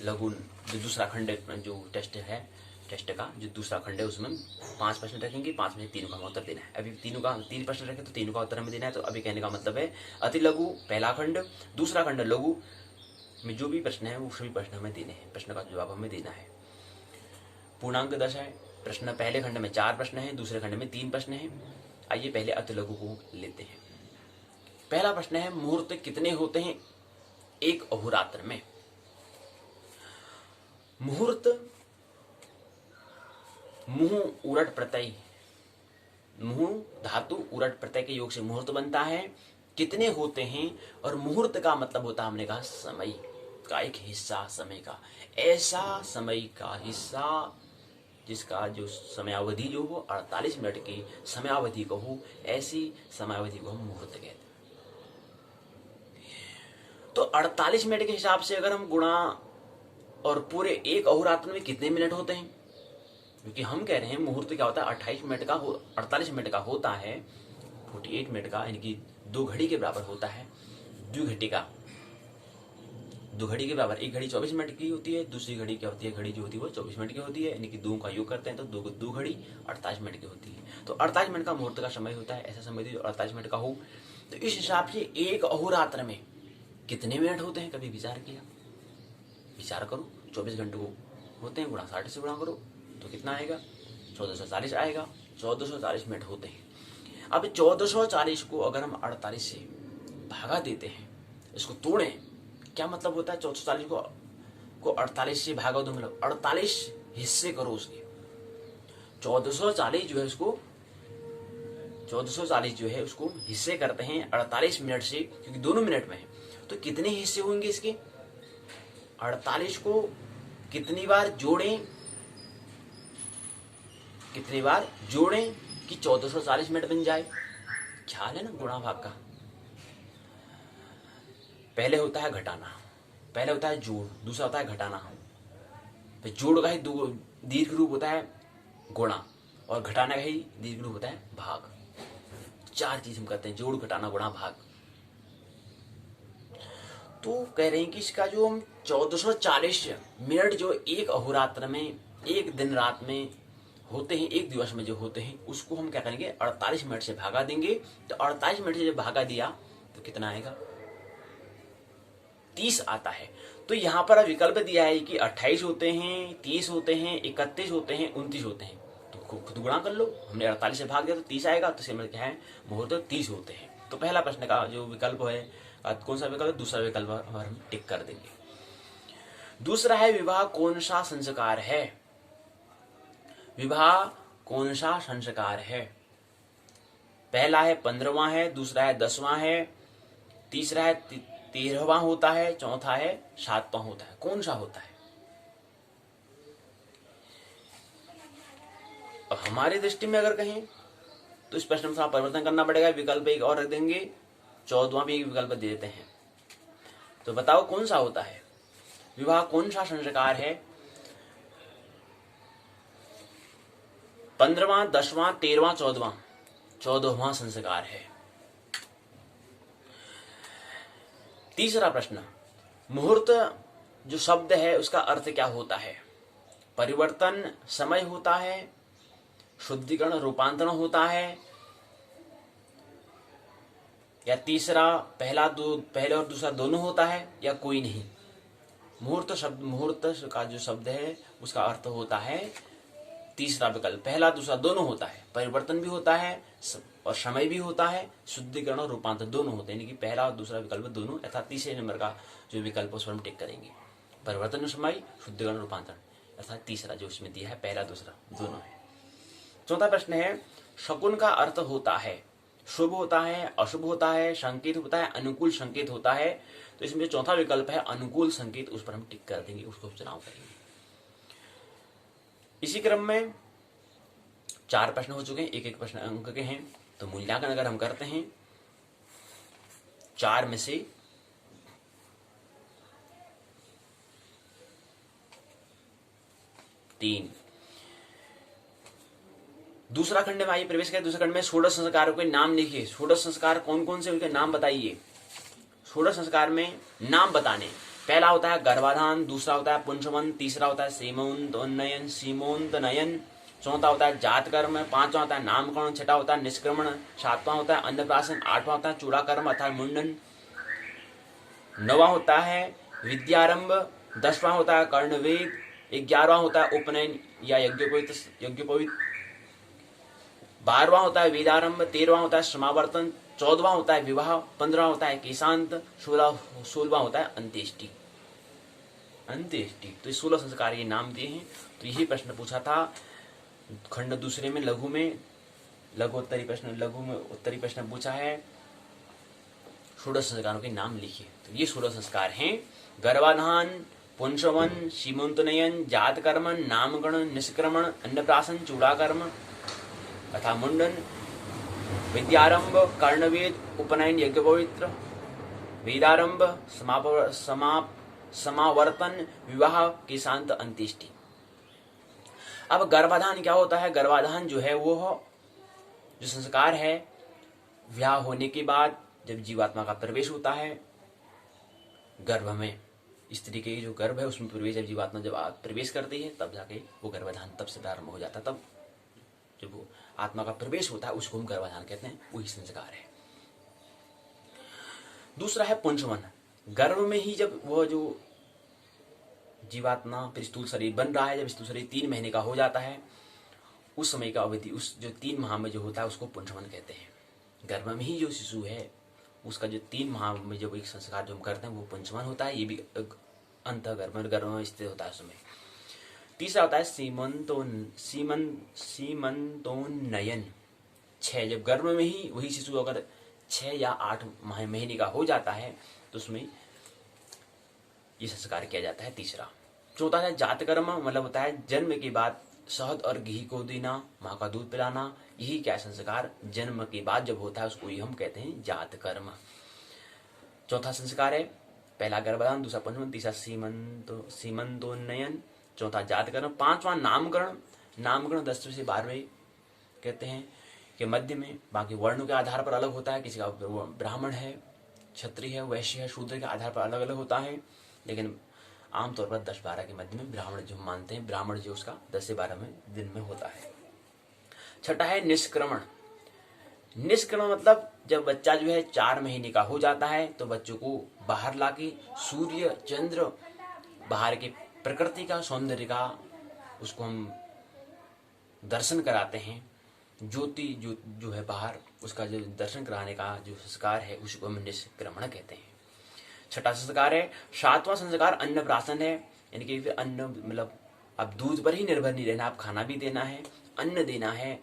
लघु जो दूसरा खंड जो टेस्ट का जो दूसरा खंड है उसमें 5 प्रश्न रखेंगे, 5 में से 3 का हमें उत्तर देना है। अभी 3 प्रश्न रखे तो 3 का उत्तर हमें देना है। तो अभी कहने का मतलब है अति लघु पहला खंड, दूसरा खंड लघु में जो भी प्रश्न है वो सभी प्रश्न हमें देने हैं, प्रश्न का जवाब हमें देना है। पूर्णांक 10 है। प्रश्न पहले खंड में 4 प्रश्न है, दूसरे खंड में 3 प्रश्न है। आइए पहले अति लघु को लेते हैं। पहला प्रश्न है मुहूर्त कितने होते हैं एक अहोरात्र में? मुहूर्त मुंह उरट प्रत्यय, मुंह धातु उरट प्रत्यय के योग से मुहूर्त बनता है। कितने होते हैं और मुहूर्त का मतलब होता है, हमने कहा समय का एक हिस्सा, समय का ऐसा समय का हिस्सा जिसका जो समयावधि जो हो 48 मिनट की समयावधि को हो, ऐसी समयावधि को हम मुहूर्त कहते हैं। तो 48 मिनट के हिसाब से अगर हम गुणा, और पूरे एक अहोरात्र में कितने मिनट होते हैं, क्योंकि हम कह रहे हैं मुहूर्त क्या होता है 48 मिनट का 48 मिनट का होता है, 48 मिनट का यानी कि 2 घड़ी के बराबर होता है। 2 घड़ी के बराबर, एक घड़ी 24 मिनट की होती है, दूसरी घड़ी क्या होती है, घड़ी जो होती है वो 24 मिनट की होती है, यानी कि 2 का योग करते हैं तो 2 घड़ी 48 मिनट की होती है। तो 48 मिनट का मुहूर्त का समय होता है, ऐसा समय जो 48 मिनट का हो। तो इस हिसाब से एक अहोरात्र में कितने मिनट होते हैं, कभी विचार किया? विचार करो, 24 घंटे को होते हैं, गुणा 60 से गुणा करो तो कितना आएगा, 1440 आएगा। 1440 मिनट होते हैं। अब 1440 को अगर हम 48 से भागा देते हैं, इसको तोड़ें, क्या मतलब होता है 1440 को 48 से भागा दो, मतलब 48 हिस्से करो उसके। 1440 जो है उसको 1440 जो है उसको हिस्से करते हैं 48 मिनट से, क्योंकि दोनों मिनट में है। तो कितने हिस्से होंगे इसके? 48 को कितनी बार जोड़ें कि 1440 मिनट बन जाए? ख्याल है ना गुणा भाग का? पहले होता है घटाना, पहले होता है जोड़, दूसरा होता है घटाना। फिर जोड़ का ही दीर्घ रूप होता है गुणा, और घटाना का ही दीर्घ रूप होता है भाग। 4 चीज हम करते हैं, जोड़, घटाना, गुणा, भाग। तो कह रहे हैं कि इसका जो हम 1440 मिनट जो एक अहोरात्र में, एक दिन रात में होते हैं, एक दिवस में जो होते हैं, उसको हम क्या करेंगे 48 मिनट से भागा देंगे। तो 48 मिनट से जब भागा दिया तो कितना आएगा, 30 आता है। तो यहां पर विकल्प दिया है कि 28 होते हैं, 30 होते हैं, 31 होते हैं, 29 होते हैं। तो खुद गुणा कर लो, हमने 48 से भाग दिया तो 30 आएगा। तो इसमें क्या है, मुहूर्त 30 होते हैं। तो पहला प्रश्न का जो विकल्प है, कौन सा विकल्प है, दूसरा विकल्प हम टिक कर देंगे। दूसरा है विवाह कौन सा संस्कार है? विवाह कौन सा संस्कार है? पहला है 15वां है, दूसरा है 10वां है, तीसरा है 13वां होता है, चौथा है 7वां होता है। कौन सा होता है? अब हमारी दृष्टि में अगर कहें तो इस प्रश्न में थोड़ा परिवर्तन करना पड़ेगा, विकल्प एक और रख देंगे, 14वां भी एक विकल्प दे देते हैं। तो बताओ कौन सा होता है? विवाह कौन सा संस्कार है? 15वां, 10वां, 13वां, 14वां? 14वां संस्कार है। तीसरा प्रश्न, मुहूर्त जो शब्द है उसका अर्थ क्या होता है? परिवर्तन समय होता है, शुद्धिकरण रूपांतरण होता है, या तीसरा पहले और दूसरा दोनों होता है, या कोई नहीं? मुहूर्त का जो शब्द है उसका अर्थ होता है तीसरा विकल्प, पहला दूसरा दोनों होता है, परिवर्तन भी होता है और समय भी होता है, शुद्धिकरण और रूपांतर दोनों होते हैं, यानी कि पहला और दूसरा विकल्प दोनों, अर्थात तीसरे नंबर का जो विकल्प उस पर हम टिक करेंगे। परिवर्तन, समय, शुद्धिकरण, रूपांतरण, अर्थात तीसरा जो उसमें दिया है, पहला दूसरा दोनों है। चौथा प्रश्न है, शकुन का अर्थ होता है शुभ होता है, अशुभ होता है, संकेत होता है, अनुकूल संकेत होता है। तो इसमें चौथा विकल्प है अनुकूल संकेत, उस पर हम टिक कर देंगे, उसको चुनाव करेंगे। इसी क्रम में 4 प्रश्न हो चुके हैं, एक प्रश्न अंक के हैं। तो मूल्यांकन अगर हम करते हैं 4 में से 3। दूसरा खंड में आइए प्रवेश करें। दूसरे खंड में षोडश संस्कारों के नाम लिखिए। षोडश संस्कार कौन कौन से, उनके नाम बताइए। षोडश संस्कार में नाम बताने, पहला होता है गर्भाधान, दूसरा होता है पुंसवन, तीसरा होता है सीमोन्नयन, चौथा होता है जात कर्म, पांचवा होता है नामकरण, छठा होता है निष्क्रमण, सातवां होता है अन्नप्राशन, आठवां होता है चूड़ाकर्म अर्थात मुंडन, नौवां होता है विद्यारंभ, 10वां होता है कर्णवेद, 11वां होता है उपनयन या यज्ञोपवीत, 12वां होता है वेदारंभ, 13वां होता है समावर्तन, 14वां होता है विवाह, 15वां होता है केशांत, 16वां होता है अंत्येष्टि। तो 16 संस्कार ये नाम दिए हैं। तो यही प्रश्न पूछा था खंड दूसरे में लघु में उत्तरी प्रश्न पूछा है, षोडश संस्कारों के नाम लिखिए। तो ये 16 संस्कार हैं: गर्भाधान, पुंसवन, सीमोन्नयन, जात कर्म, नामकरण, निष्क्रमण, अन्नप्राशन, चूड़ाकर्म तथा मुंडन, विद्यारंभ, कर्णवेद, उपनयन, यज्ञोपवीत, वेदारंभ, समावर्तन, विवाह, केशांत, अंत्येष्टि। अब गर्भाधान क्या होता है? गर्भाधान जो है वो जो संस्कार है विवाह होने के बाद जब जीवात्मा का प्रवेश होता है गर्भ में, स्त्री के जो गर्भ है उसमें प्रवेश, जब जीवात्मा जब प्रवेश करती है तब जाके वो गर्भाधान तब से प्रारंभ हो जाता है। तब जब वो आत्मा का प्रवेश होता है उसको हम गर्भाधान कहते हैं, वही संस्कार है। दूसरा है पुंसवन। गर्भ में ही जब वह जो जीवात्मा फिर स्थूल शरीर बन रहा है, जब स्थूल शरीर 3 महीने का हो जाता है, उस समय का अवधि, उस जो 3 माह में जो होता है उसको पुंसवन कहते हैं। गर्भ में ही जो शिशु है उसका जो 3 माह में जब एक संस्कार जो हम करते हैं वो पुंसवन होता है। ये भी अंत गर्भ में स्थित होता है उसमें। तीसरा होता है सीमंतोन्नयन। 6, जब गर्भ में ही वही शिशु अगर 6 या 8 महीने का हो जाता है तो उसमें ये संस्कार किया जाता है। तीसरा। चौथा है जात कर्म, मतलब होता है जन्म के बाद शहद और घी को देना, माँ का दूध पिलाना। यही क्या संस्कार जन्म के बाद जब होता है उसको ही हम कहते हैं जात कर्म। चौथा संस्कार है पहला गर्भाधान, दूसरा पुंसवन, तीसरा सीमंतोन्नयन, चौथा जात कर्म, पांचवा नामकरण। नामकरण 10वें से 12वें कहते हैं कि मध्य में, बाकी वर्णों के आधार पर अलग होता है। किसी का ब्राह्मण है, क्षत्रिय है, वैश्य है, शूद्र के आधार पर अलग अलग होता है, लेकिन आमतौर पर 10-12 के मध्य में ब्राह्मण जो मानते हैं, ब्राह्मण जो उसका 10 से 12 दिन में होता है। छठा है निष्क्रमण। निष्क्रमण मतलब जब बच्चा जो है 4 महीने का हो जाता है तो बच्चों को बाहर लाके सूर्य चंद्र, बाहर के प्रकृति का सौंदर्य का उसको हम दर्शन कराते हैं। ज्योति जो है बाहर, उसका जो दर्शन कराने का जो संस्कार है उसको हम निष्क्रमण कहते हैं। छठा संस्कार है। 7वां संस्कार अन्नप्राशन है, यानी कि फिर अन्न मतलब अब दूध पर ही निर्भर नहीं रहना, आप खाना भी देना है, अन्न देना है।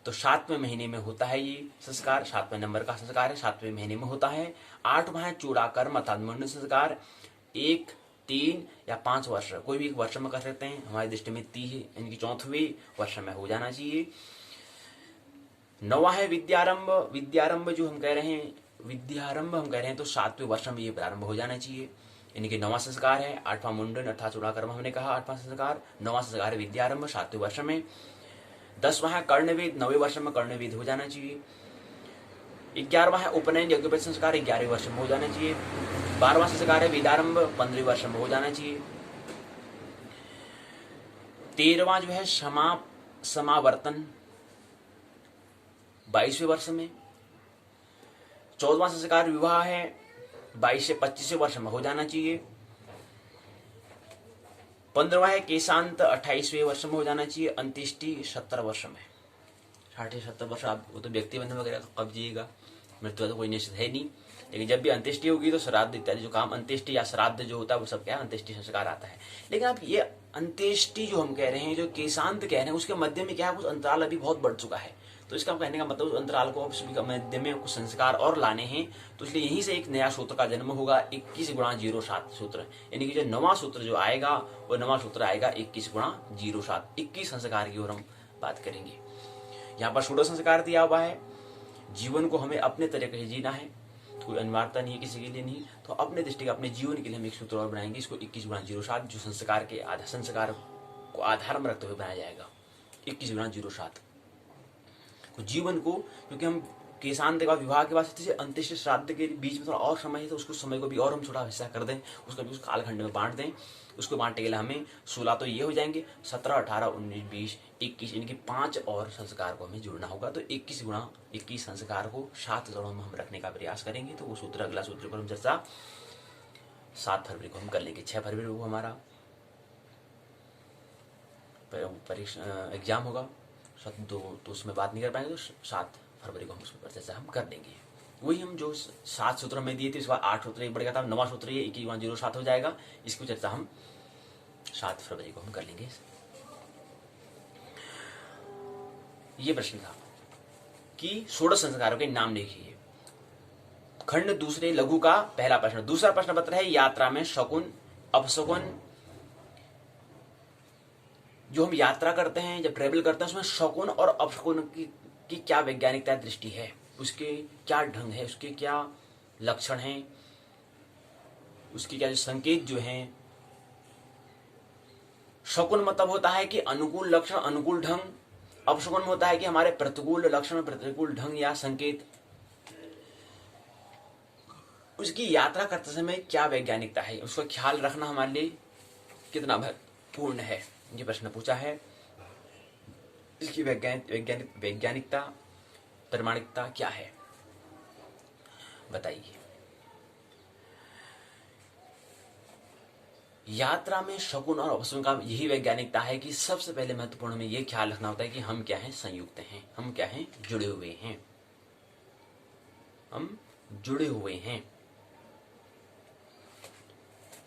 तो 7वें महीने में होता है ये संस्कार, 7वें नंबर का संस्कार है, 7वें महीने में होता है। 8वां है चूड़ाकर्म अर्थात मुंडन संस्कार। 1, 3 या 5 वर्ष, कोई भी एक वर्ष में कर सकते हैं। हमारी दृष्टि में 30 यानी कि 4वें वर्ष में हो जाना चाहिए। 9वां है विद्यारंभ। विद्यारंभ जो हम कह रहे हैं, तो 7वें वर्ष में ये प्रारंभ हो जाना चाहिए, यानी कि 9वां संस्कार है। 8वां मुंडन अर्थात चूड़ाकर्म हमने कहा, 8वां संस्कार। 9वां संस्कार है विद्यारंभ, 7वें वर्ष में। 10वां है कर्णवेद, 9वें वर्ष में कर्णवेद हो जाना चाहिए। 11वां है उपनयन यज्ञोपवीत संस्कार, 11वें वर्ष में हो जाना चाहिए। 12वां संस्कार है वेदारंभ, 15वें वर्ष में हो जाना चाहिए। 13वां जो है समावर्तन, 22वें वर्ष में। 14वां संस्कार विवाह है, 22 से 25वें वर्ष में हो जाना चाहिए। 15वां है केशांत, 28वें वर्ष में हो जाना चाहिए। अंत्येष्टि 70 वर्ष में। 60-70 वर्ष आप वो तो व्यक्ति बंधन वगैरह तो कब जिएगा, मृत्यु तो कोई निश्चित है नहीं, लेकिन जब भी अंत्येष्टि होगी तो श्राद्ध इत्यादि जो काम अंत्येष्टि या श्राद्ध जो होता है वो सब क्या अंत्येष्टि संस्कार आता है। लेकिन अब ये अंत्येष्टि जो हम कह रहे हैं, जो केशांत कह रहे हैं, उसके मध्य में क्या है, कुछ अंतराल अभी बहुत बढ़ चुका है। तो इसका कहने का मतलब उस अंतराल को मध्य में कुछ संस्कार और लाने हैं, तो इसलिए यहीं से एक नया सूत्र का जन्म होगा, 21x07 सूत्र। यानी कि जो 9वां सूत्र जो आएगा वो 9वां सूत्र आएगा 21x07, 21 संस्कार की ओर हम बात करेंगे। यहाँ पर षोडश संस्कार दिया हुआ है। जीवन को हमें अपने तरीके से जीना है, कोई अनिवार्यता नहीं है किसी के लिए नहीं, तो अपने दृष्टि का अपने जीवन के लिए हम एक सूत्र और बनाएंगे, इसको 21x07 जो संस्कार के आधा संस्कार को आधार में रखते हुए बनाया जाएगा। 21-07 तो जीवन को, क्योंकि हम केशांत का विवाह के बाद से अंत्येष्टि श्राद्ध के बीच में थोड़ा और समय है, तो उसको समय को भी और हम छोटा हिस्सा कर दें, उसको भी उस कालखंड में बांट दें। उसको बांटने के लिए हमें 16 तो ये हो जाएंगे, 17, 18, 19, 20, 21 इनके 5 और संस्कार को हमें जोड़ना होगा। तो 21 गुणा 21 संस्कार को 7 जोड़ों में हम रखने का प्रयास करेंगे। तो वो सूत्र, अगला सूत्र पर हम चर्चा 7 फरवरी को हम कर लेंगे। 6 फरवरी को हमारा परीक्षा एग्जाम होगा, तो उसमें बात नहीं कर पाएंगे, तो 7 फरवरी को हम उस पर चर्चा हम कर लेंगे। वही हम जो 7 सूत्र में दिए थे, इसके बाद 8 सूत्र एक बढ़ गया था, 9वां सूत्र ये 21-07 हो जाएगा। इसकी चर्चा हम 7 फरवरी को हम कर लेंगे। ये प्रश्न था कि 16 संस्कारों के नाम लिखिए। खंड दूसरे लघु का पहला प्रश्न। दूसरा प्रश्न पत्र है यात्रा में शकुन अपशकुन। जो हम यात्रा करते हैं, जब ट्रेवल करते हैं, उसमें शकुन और अपशकुन की क्या वैज्ञानिकता दृष्टि है, उसके क्या ढंग है, उसके क्या लक्षण हैं, उसके क्या संकेत जो हैं। शकुन मतलब होता है कि अनुकूल लक्षण, अनुकूल ढंग। अपशकुन होता है कि हमारे प्रतिकूल लक्षण, प्रतिकूल ढंग या संकेत। उसकी यात्रा करते समय क्या वैज्ञानिकता है, उसका ख्याल रखना हमारे लिए कितना महत्वपूर्ण है, ये प्रश्न पूछा है। इसकी वैज्ञानिकता, प्रमाणिकता क्या है, बताइए। यात्रा में शकुन और अपशकुन का यही वैज्ञानिकता है कि सबसे पहले महत्वपूर्ण में यह ख्याल रखना होता है कि हम क्या हैं, संयुक्त हैं, हम क्या हैं, जुड़े हुए हैं, हम जुड़े हुए हैं,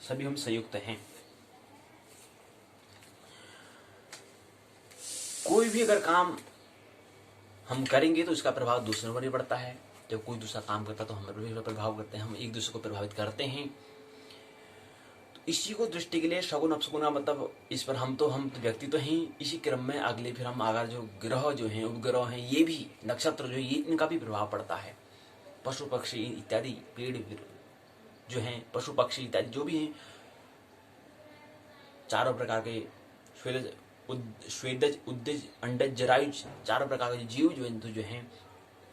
सभी हम संयुक्त हैं। कोई भी अगर काम हम करेंगे तो उसका प्रभाव दूसरों पर भी पड़ता है। जब कोई दूसरा काम करता है तो हम पर भी प्रभाव करते हैं, हम एक दूसरे को प्रभावित करते हैं। तो इसी को दृष्टि के लिए शकुन अपशकुन का मतलब, इस पर हम तो व्यक्ति तो हैं, इसी क्रम में अगले फिर हम आगे जो ग्रह जो हैं, उपग्रह हैं, ये भी नक्षत्र जो ये इनका भी प्रभाव पड़ता है। पशु पक्षी इत्यादि, पेड़ जो हैं, पशु पक्षी इत्यादि जो भी हैं, चारों प्रकार के स्वेदज, उद्दज, अंडज, जरायुज, चारों प्रकार के जीव जंतु जो हैं,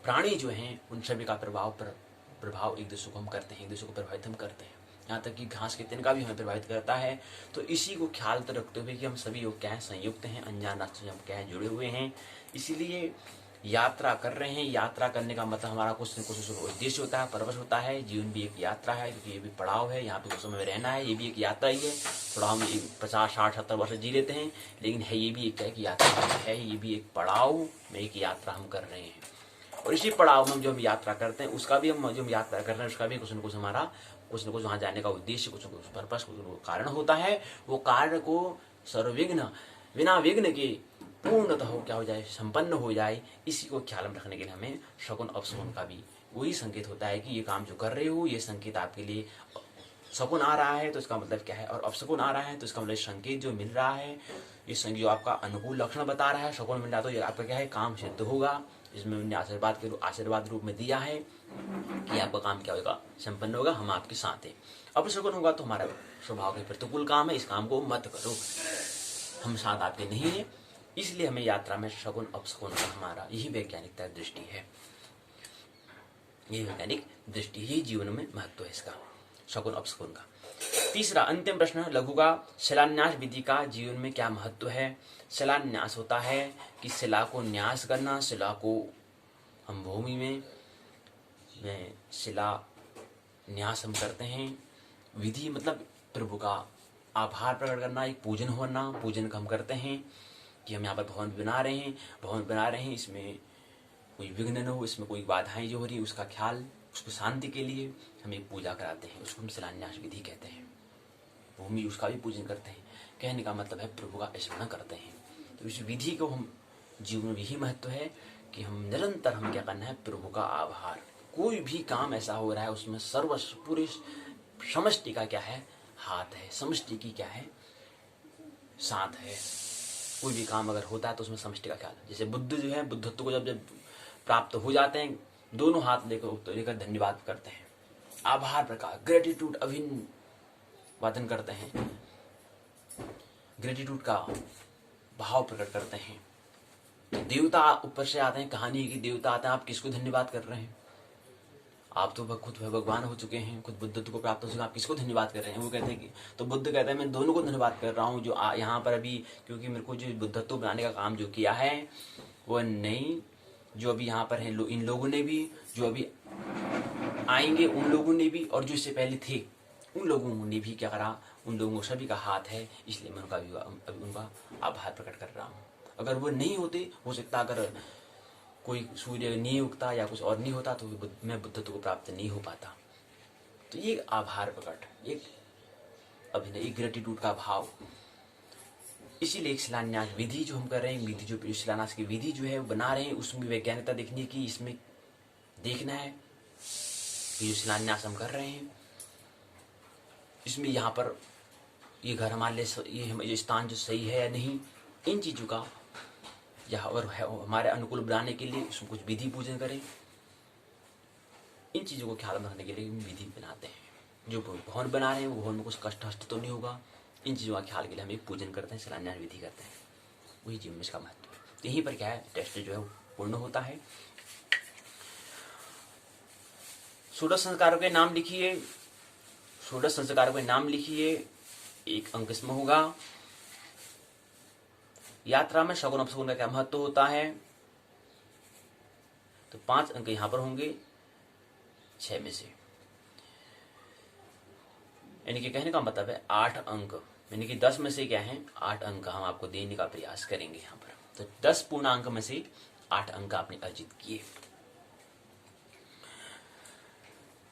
प्राणी जो हैं, उन सभी का प्रभाव एक दूसरे को हम करते हैं, एक दूसरे को प्रभावित हम करते हैं। यहाँ तक कि घास के तिनका भी हमें प्रभावित करता है। तो इसी को ख्याल तो रखते हुए कि हम सभी लोग क्या है, संयुक्त हैं, अनजान रास्ते से हम क्या है, जुड़े हुए हैं। इसीलिए यात्रा कर रहे हैं। यात्रा करने का मतलब हमारा कुछ न कुछ उद्देश्य होता है, पर्पस होता है। जीवन भी एक यात्रा है, क्योंकि ये भी पड़ाव है, यहाँ पे कुछ समय रहना है, ये भी एक यात्रा ही है। थोड़ा हम 50, 60, 70 वर्ष जी लेते हैं, लेकिन है ये भी एक है कि यात्रा है, ये भी एक पड़ाव में एक यात्रा हम कर रहे हैं। और इसी पड़ाव में जो हम यात्रा करते हैं, उसका भी हम जो हम यात्रा कर रहे हैं, उसका भी कुछ न कुछ हमारा कुछ न कुछ वहाँ जाने का उद्देश्य, कुछ न कुछ पर्पस, कुछ न कुछ कारण होता है। वो कार्य को सर्वविघ्न, बिना विघ्न के पूर्णतः हो क्या हो जाए, संपन्न हो जाए, इसी को ख्याल में रखने के लिए हमें शकुन अपशकुन का भी वही संकेत होता है कि ये काम जो कर रहे हो, ये संकेत आपके लिए शकुन आ रहा है तो इसका मतलब क्या है, और अपशकुन आ रहा है तो इसका मतलब संकेत जो मिल रहा है, ये संकेत जो आपका अनुकूल लक्षण बता रहा है, शकुन मिल रहा है तो ये आपका क्या है, काम सिद्ध होगा। इसमें उन्होंने आशीर्वाद रूप में दिया है कि आपका काम क्या होगा, संपन्न होगा, हम आपके साथ हैं। अपशकुन होगा तो हमारा स्वभाव के प्रतिकूल काम है, इस काम को मत करो, हम साथ आपके नहीं है। इसलिए हमें यात्रा में शकुन अपशकुन का हमारा यही वैज्ञानिकता दृष्टि है, यही वैज्ञानिक दृष्टि ही जीवन में महत्व है इसका, शकुन अपशकुन का। तीसरा अंतिम प्रश्न लघु का, शिलान्यास विधि का जीवन में क्या महत्व है। शिलान्यास होता है कि शिला को न्यास करना, शिला को हम भूमि में शिला न्यास हम करते हैं। विधि मतलब प्रभु का आभार प्रकट करना, एक पूजन होना, पूजन का हम करते हैं कि हम यहाँ पर भवन बना रहे हैं, इसमें कोई विघ्न न हो, इसमें कोई बाधाएं जो हो रही है उसका ख्याल, उसको शांति के लिए हम एक पूजा कराते हैं, उसको हम शिलान्यास विधि कहते हैं। भूमि उसका भी पूजन करते हैं, कहने का मतलब है प्रभु का स्मरण करते हैं। तो इस विधि को हम जीवन में यही महत्व है कि हम निरंतर हम क्या करना है, प्रभु का आभार। कोई भी काम ऐसा हो रहा है उसमें सर्वस्व पूरे समष्टि का क्या है, हाथ है, समष्टि की क्या है, साथ है। कोई भी काम अगर होता है तो उसमें समष्टि का ख्याल है। जैसे बुद्ध जो है, बुद्धत्व को जब प्राप्त हो जाते हैं, दोनों हाथ लेकर धन्यवाद करते हैं, आभार प्रकार, ग्रेटिट्यूड अभिवादन करते हैं। ग्रेटिट्यूड का भाव प्रकट करते हैं। तो देवता ऊपर से आते हैं, कहानी है कि देवता आते हैं, आप किसको धन्यवाद कर रहे हैं? आप तो खुद भगवान हो चुके हैं, खुद बुद्धत्व को प्राप्त हो चुके हैं, आप किसको धन्यवाद कर रहे हैं? वो कहते हैं कि, तो बुद्ध कहते हैं मैं दोनों को धन्यवाद कर रहा हूँ, जो यहाँ पर अभी, क्योंकि मेरे को जो बुद्धत्व बनाने का काम जो किया है वो नहीं, जो अभी यहाँ पर है इन लोगों ने भी, जो अभी आएंगे उन लोगों ने भी, और जो इससे पहले थे उन लोगों ने भी क्या करा, उन लोगों को सभी का हाथ है, इसलिए मैं उनका आभार प्रकट कर रहा हूँ। अगर वो नहीं होते, हो सकता अगर कोई सूर्य नहीं उगता या कुछ और नहीं होता तो मैं बुद्धत्व को प्राप्त नहीं हो पाता। तो ये आभार प्रकट, एक अभिनय, एक ग्रेटिट्यूड का भाव। इसीलिए एक शिलान्यास विधि जो हम कर रहे हैं, विधि जो शिलान्यास की विधि जो है वो बना रहे हैं, उसमें वैज्ञानिकता देखनी की, इसमें देखना है कि जो शिलान्यास हम कर रहे हैं इसमें यहाँ पर ये घर हमारे लिए, ये स्थान जो सही है या नहीं, इन चीज़ों का या अगर हमारे अनुकूल बनाने के लिए उसमें कुछ विधि पूजन करें, इन चीज़ों को ख्याल में रखने के लिए विधि बनाते हैं। जो भवन बना रहे हैं वो भवन में कुछ कष्ट हष्ट तो नहीं होगा, इन चीज़ों का ख्याल के लिए हम एक पूजन करते हैं, शिलान्यास विधि करते हैं, वही जीवन में इसका महत्व है। तो यहीं पर क्या है, टेस्ट जो है वो पूर्ण होता है। षोडश संस्कारों के नाम लिखिए, षोडश संस्कारों के नाम लिखिए, एक अंक इसमें होगा। यात्रा में शगुन अपशगुन का क्या महत्व होता है, तो 5 अंक यहां पर होंगे 6 में से, यानी कि कहने का मतलब है 8 अंक, यानी कि 10 में से क्या है 8 अंक हम आपको देने का प्रयास करेंगे यहाँ पर। तो 10 पूर्णांक में से 8 अंक आपने अर्जित किए।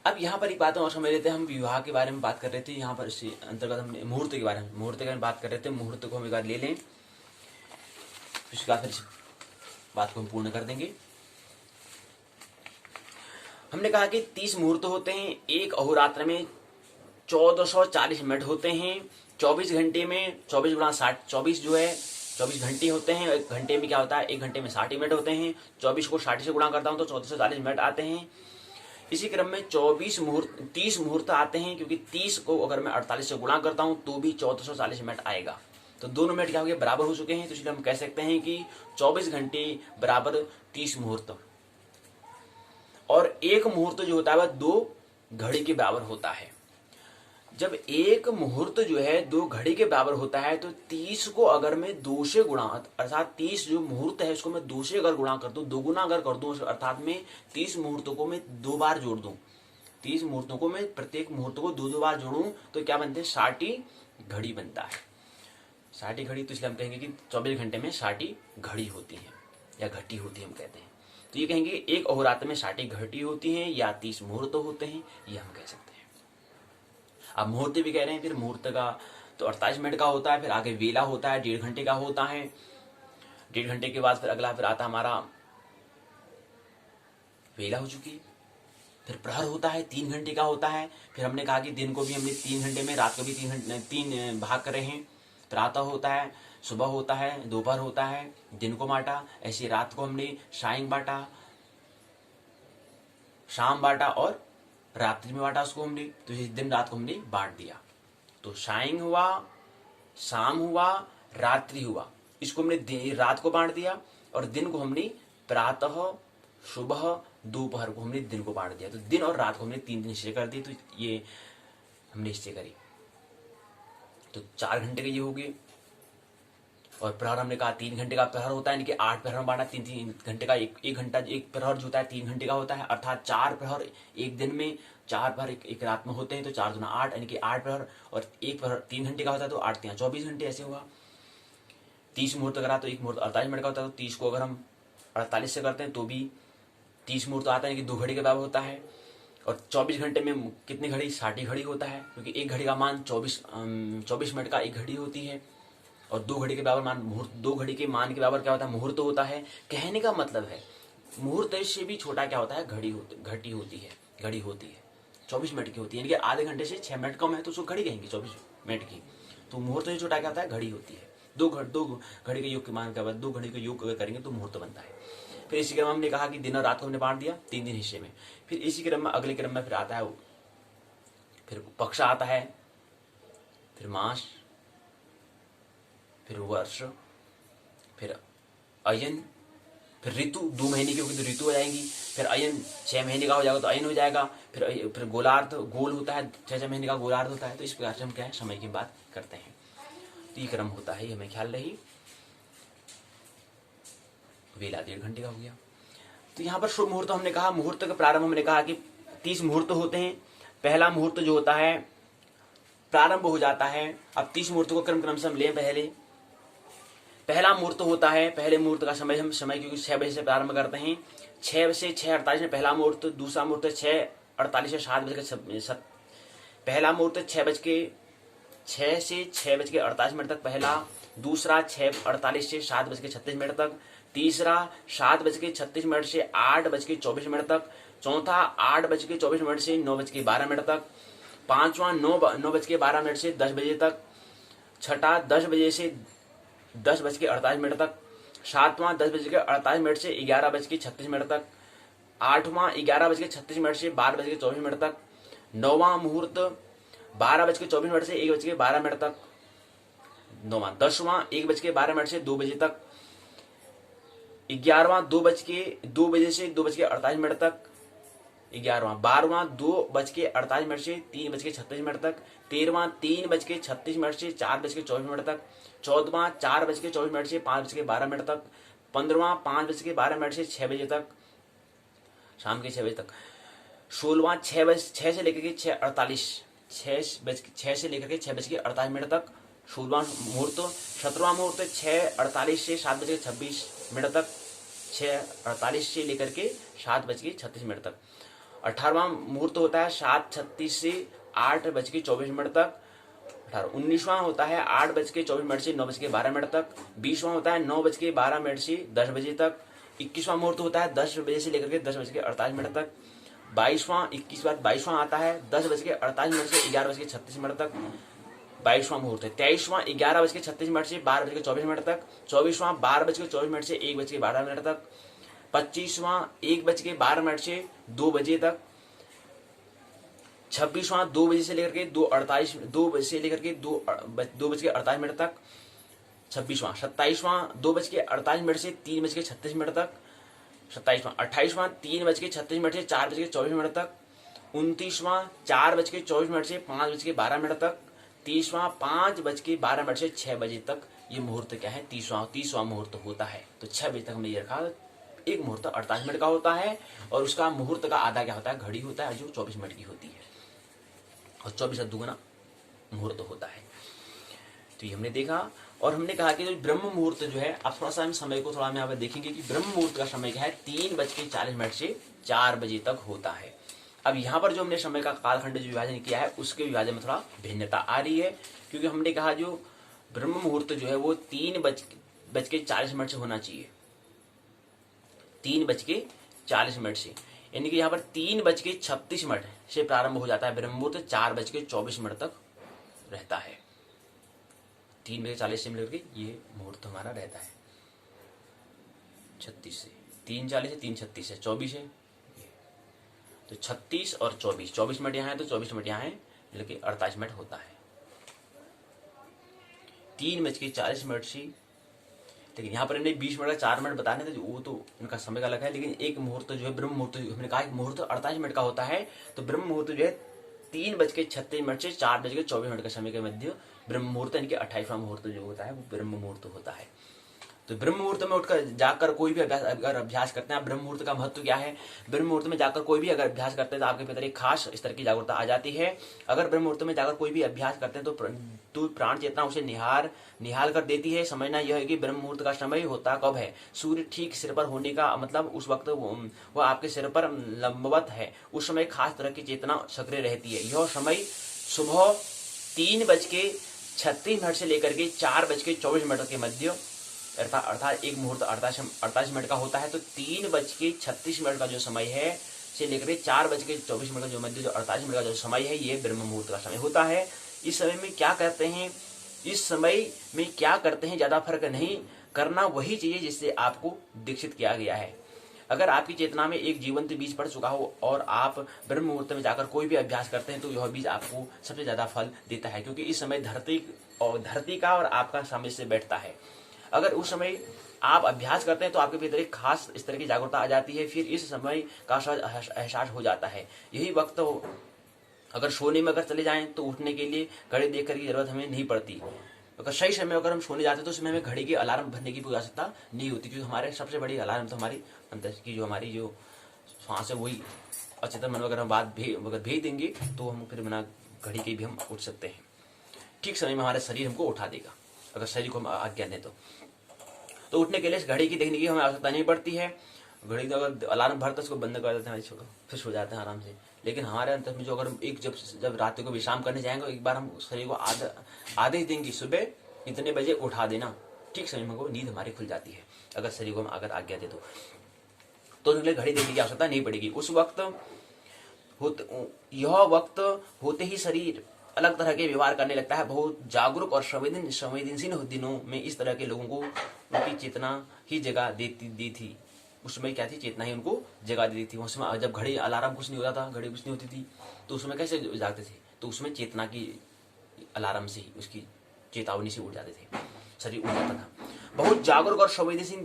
अब यहाँ पर एक बात और समझ लेते हैं, हम विवाह के बारे में बात कर रहे थे, यहाँ पर इसी अंतर्गत हमने मुहूर्त के बारे में बात कर रहे थे। मुहूर्त को हम एक बार ले लें, उसके बाद फिर बात को हम पूर्ण कर देंगे। हमने कहा कि 30 मुहूर्त होते हैं, एक अहोरात्र में 1440 मिनट होते हैं, 24 घंटे में 24 गुणा 60, 24 जो है 24 घंटे होते हैं। एक घंटे में क्या होता है, एक घंटे में 60 मिनट होते हैं, 24 को 60 से गुणा करता हूं तो 1440 मिनट आते हैं। इसी क्रम में 30 मुहूर्त आते हैं, क्योंकि 30 को अगर मैं 48 से गुणा करता हूं तो भी 1440 मिनट आएगा, तो दोनों मिनट क्या हो गए, बराबर हो चुके हैं। तो इसलिए हम कह सकते हैं कि 24 घंटे बराबर 30 मुहूर्त, और एक मुहूर्त जो होता है वह 2 घड़ी के बराबर होता है। जब एक मुहूर्त जो है 2 घड़ी के बराबर होता है तो 30 को अगर मैं 2 से गुणा, अर्थात 30 जो मुहूर्त है उसको मैं 2 से अगर गुणा कर दूं, 2 गुना अगर कर दूं, अर्थात मैं 30 मुहूर्तों को मैं 2 बार जोड़ दूं, 30 मुहूर्तों को मैं प्रत्येक मुहूर्त को 2 बार जोड़ूं तो क्या बनते हैं, 60 घड़ी बनता है। 60 घड़ी, तो इसलिए हम कहेंगे कि 24 घंटे में 60 घड़ी होती है या घटी होती है, हम कहते हैं। तो ये कहेंगे एक अहोरात्र में 60 घटी होती है या 30 मुहूर्त होते हैं, ये हम कह सकते हैं। अब मुहूर्त भी कह रहे हैं, फिर मुहूर्त का तो 48 मिनट का होता है, फिर आगे वेला होता है 1.5 घंटे का होता है, 1.5 घंटे के बाद फिर अगला फिर आता हमारा वेला हो चुकी है, फिर प्रहर होता है 3 घंटे का होता है। फिर हमने कहा कि दिन को भी हमने 3 घंटे में, रात को भी 3 भाग करे हैं, प्रातः होता है, सुबह होता है, दोपहर होता है, दिन को बांटा, ऐसे रात को हमने सायं बांटा, शाम बांटा और रात्रि में बांटा उसको हमने, तो इस दिन रात को हमने बांट दिया। तो सायं हुआ, शाम हुआ, रात्रि हुआ, इसको हमने रात को बांट दिया, और दिन को हमने प्रातः, सुबह, दोपहर को हमने दिन को बांट दिया। तो दिन और रात को हमने 3 दिन निश्चय कर दिए, तो ये हमने निश्चय करी, तो 4 घंटे के ये हो गए। और प्रहर हमने कहा 3 घंटे का प्रहर होता है, यानी कि 8 प्रहर में बांटा, 3 घंटे का एक घंटा, एक प्रहर जो होता है 3 घंटे का होता है, अर्थात 4 प्रहर एक दिन में, 4 प्रहर एक रात में होते हैं, तो 4 दूना 8, यानी कि 8 प्रहर, और एक प्रहर 3 घंटे का होता है तो 8 3 24 घंटे, ऐसे हुआ। 30 मुहूर्त करा तो एक मुहूर्त 48 मिनट का होता है, तो 30 को अगर हम 48 से करते हैं तो भी 30 मुहूर्त आता है, यानी कि 2 घड़ी के बराबर होता है। और 24 घंटे में कितनी घड़ी, 60 घड़ी होता है, क्योंकि एक घड़ी का मान 24 मिनट का एक घड़ी होती है, और 2 घड़ी के बराबर मान मुहूर्त, 2 घड़ी के मान के बराबर क्या होता है, मुहूर्त होता है। कहने का मतलब है मुहूर्त से भी छोटा क्या होता है, घड़ी होती है 24 मिनट की होती है, यानी कि आधे घंटे से 6 मिनट कम है तो उसको घड़ी कहेंगे 24 मिनट की। तो मुहूर्त से छोटा क्या होता है, घड़ी होती है। 2 घड़ी के योग के मान के बाद 2 घड़ी का योग अगर करेंगे तो मुहूर्त बनता है। फिर इसी क्रम में हमने कहा कि दिन और रात को हमने बांट दिया 3 दिन हिस्से में। फिर इसी क्रम में अगले क्रम में फिर आता है, फिर पक्ष आता है, फिर मास, फिर वर्ष, फिर अयन, फिर ऋतु 2 महीने की होगी तो ऋतु हो जाएंगी, फिर अयन 6 महीने का हो जाएगा तो अयन हो जाएगा, फिर गोलार्ध, गोल होता है 6 महीने का गोलार्ध होता है। तो इस प्रकार से हम क्या है समय की बात करते हैं। तो ये क्रम होता है, हमें ख्याल रही। वेला 1.5 घंटे का हो गया। तो यहाँ पर शुभ मुहूर्त हमने कहा, मुहूर्त का प्रारंभ हमने कहा कि 30 मुहूर्त होते हैं। पहला मुहूर्त जो होता है प्रारंभ हो जाता है। अब 30 मुहूर्त को क्रम से हम लें। पहला मुहूर्त होता है, पहले मुहूर्त का समय हम क्योंकि 6 बजे से प्रारंभ करते हैं। 6 से 6:48 में पहला मुहूर्त, दूसरा मुहूर्त 6:48 से 7 बजे पहला मुहूर्त 6 से 6:48 तक पहला, दूसरा 6:48 से 7:36 तक, तीसरा 7:36 से 8:24 तक, चौथा 8:24 से 9:12 तक, पांचवा 9:12 से 10 बजे तक, छठा 10 बजे से 10:48 तक, सातवां 10:48 से 11:36 तक, आठवां 11:36 से 12:24 तक, नौवां मुहूर्त 12:24 से 1:12 तक, नौवां, 10वां 1:12 से 2 बजे तक, 11वां 2 बजे से 2:48 तक, 11वां, 12वां 2:48 से 3:36 तक, 13वां 3:36 से 4:24 तक, 14वां 4:24 से 5:12 तक, 15वां 5:12 से 6 बजे तक, शाम के 6 बजे तक, 16वां 6 से लेकर के 6:48 तक 16वां मुहूर्त, 17वां मुहूर्त 6:48 से 7:26 तक, 6:48 से लेकर के 7:36 तक, 18वां मुहूर्त होता है 7:36 से 8:24 तक, 19वां होता है 8:24 से 9:12 तक, 20वां होता है 9:12 से 10 बजे तक, 21वां मुहूर्त होता है 10 बजे से लेकर के 10:48 तक, 22वां आता है 10:48 से 11:36 तक, 22वां मुहूर्त है 23वां 11:36 से 12:24 तक, 24वां 12:24 से 1:12 तक, 25वां 1:12 से 2 बजे तक, 26वां 2 बजे से लेकर के 2:48 तक, 26वां, 27वां 2:48 से 3:36 तक, 27वां, 28वां 3:36 से 4:24 तक, 29वां 4:24 से 5:12 तक, 30वां 5:12 से 6 बजे तक। ये मुहूर्त क्या है? 30वां मुहूर्त होता है। तो 6 बजे तक हमने ये रखा। एक मुहूर्त 48 मिनट का होता है और उसका मुहूर्त का आधा क्या होता है? घड़ी होता है जो 24 मिनट की होती है और 24 दुगना मुहूर्त होता है। तो ये हमने देखा और हमने कहा कि जो ब्रह्म मुहूर्त जो है, अब थोड़ा सा हम समय को थोड़ा हम यहाँ पे देखेंगे कि ब्रह्म मुहूर्त का समय क्या है? 3:40 से 4 बजे तक होता है। अब यहाँ पर जो हमने समय का कालखंड जो विभाजन किया है उसके विभाजन में थोड़ा भिन्नता आ रही है, क्योंकि हमने कहा जो ब्रह्म मुहूर्त जो है वो 3:40 से होना चाहिए, 3:40 से, यानी कि यहाँ पर 3:36 से प्रारंभ हो जाता है ब्रह्म मुहूर्त, 4:24 तक रहता है। 3:40 से मिलकर के ये मुहूर्त हमारा रहता है 36 से, 3:40 से 3:36 से 24 है, तो 36 और 24 मिनट यहाँ है तो 24 मिनट यहाँ है, लेकिन 48 मिनट होता है 3:40 से। लेकिन यहाँ पर इन्हें 20 मिनट का 4 मिनट बताने थे, वो तो उनका समय का अलग है। लेकिन एक मुहूर्त जो है ब्रह्म मुहूर्त, हमने कहा एक मुहूर्त 48 मिनट का होता है, तो ब्रह्म मुहूर्त जो है 3:36 से 4:24 के समय के मध्य ब्रह्म मुहूर्त, यानी कि 28वां मुहूर्त जो होता है वो ब्रह्म मुहूर्त होता है। तो ब्रह्म मुहूर्त में उठकर जाकर कोई भी अगर अभ्यास करते हैं, ब्रह्म मुहूर्त का महत्व क्या है? ब्रह्म मुहूर्त में जाकर कोई भी अगर अभ्यास करते हैं तो आपके भीतर एक खास इस तरह की जागरूकता आ जाती है। अगर ब्रह्म मुहूर्त में जाकर कोई भी अभ्यास करते हैं तो प्राण चेतना उसे निहाल कर देती है। समझना यह है कि ब्रह्म मुहूर्त का समय होता कब है? सूर्य ठीक सिर पर होने का मतलब उस वक्त वह आपके सिर पर लंबवत है, उस समय खास तरह की चेतना सक्रिय रहती है। यह समय सुबह 3:36 से लेकर के 4:24 के मध्य, अर्थात एक मुहूर्त 48 मिनट का होता है। तो 3:36 का जो समय है से लेकर 4:24 का जो मध्य, जो 48 मिनट का जो समय है, ये ब्रह्म मुहूर्त का समय होता है। इस समय में क्या करते हैं, ज्यादा फर्क नहीं करना, वही चाहिए जिससे आपको दीक्षित किया गया है। अगर आपकी चेतना में एक जीवंत बीज पड़ चुका हो और आप ब्रह्म मुहूर्त में जाकर कोई भी अभ्यास करते हैं तो यह बीज आपको सबसे ज्यादा फल देता है, क्योंकि इस समय धरती और धरती का और आपका सामंजस्य बैठता है। अगर उस समय आप अभ्यास करते हैं तो आपके भीतर एक खास इस तरह की जागरूकता आ जाती है, फिर इस समय का सहज एहसास हो जाता है। यही वक्त अगर सोने में अगर चले जाएं तो उठने के लिए घड़ी देखकर की जरूरत हमें नहीं पड़ती। अगर सही समय अगर हम सोने जाते हैं तो उसमें हमें घड़ी के अलार्म भरने की कोई आवश्यकता नहीं होती, क्योंकि हमारे सबसे बड़ी अलार्म तो हमारी अंदर की जो हमारी जो श्वास है वही अचेतन मन अगर हम बात अगर भेज देंगे तो हम फिर बिना घड़ी के भी हम उठ सकते हैं। ठीक समय में हमारा शरीर हमको उठा देगा अगर शरीर को हम आज्ञा दें तो उठने के लिए घड़ी की देखने की हमें आवश्यकता नहीं पड़ती है। घड़ी का अगर अलार्म भरता है उसको बंद कर देते हैं, छोड़ो फिर सो जाते हैं आराम से। लेकिन हमारे अंतर में जो अगर एक जब रात को विश्राम करने जाएंगे एक बार हम शरीर को आधे दिन की सुबह इतने बजे उठा देना, ठीक समय में नींद हमारी खुल जाती है अगर शरीर को हम अगर आज्ञा दे तो उसके लिए घड़ी देखने की आवश्यकता नहीं पड़ेगी। उस वक्त यह वक्त होते ही शरीर अलग तरह के व्यवहार करने लगता है। बहुत जागरूक और संवेदनशील दिनों में इस तरह के लोगों को उनकी चेतना ही जगह दी थी। उसमें क्या थी, चेतना ही उनको जगा देती थी। उसमें जब घड़ी अलार्म कुछ नहीं होता था, घड़ी कुछ नहीं होती थी, तो उसमें कैसे जागते थे, तो उसमें चेतना की अलार्म से ही उसकी चेतावनी से उठ जाते थे, शरीर उठ जाता था। बहुत जागरूक और संवेदनशील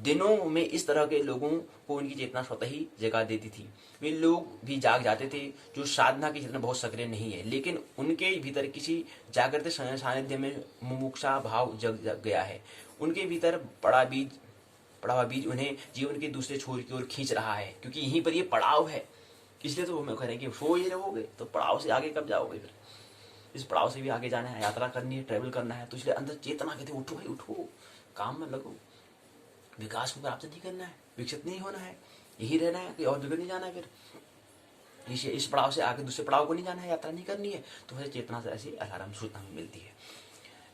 दिनों में इस तरह के लोगों को उनकी चेतना स्वतः ही जगा देती थी। वे लोग भी जाग जाते थे जो साधना की चेतना बहुत सक्रिय नहीं है, लेकिन उनके भीतर किसी जागृत सानिध्य में मुमुक्षा भाव जग गया है। उनके भीतर पड़ा हुआ बीज उन्हें जीवन के दूसरे छोर की ओर खींच रहा है, क्योंकि यहीं पर ये पड़ाव है। इसलिए तो मैं कह रहे हैं कि सो ही रहोगे तो पड़ाव से आगे कब जाओगे, फिर इस पड़ाव से भी आगे जाना है, यात्रा करनी है, ट्रैवल करना है। तो इसलिए अंदर चेतना कहते उठो भाई उठो, काम में लगो, विकास को प्राप्त नहीं करना है, विकसित नहीं होना है, यही रहना है, कि और जगह नहीं जाना है। फिर इस पड़ाव से आगे दूसरे पड़ाव को नहीं जाना है, यात्रा नहीं करनी है। तो वैसे चेतना से ऐसी अलार्म सूचना हमें मिलती है,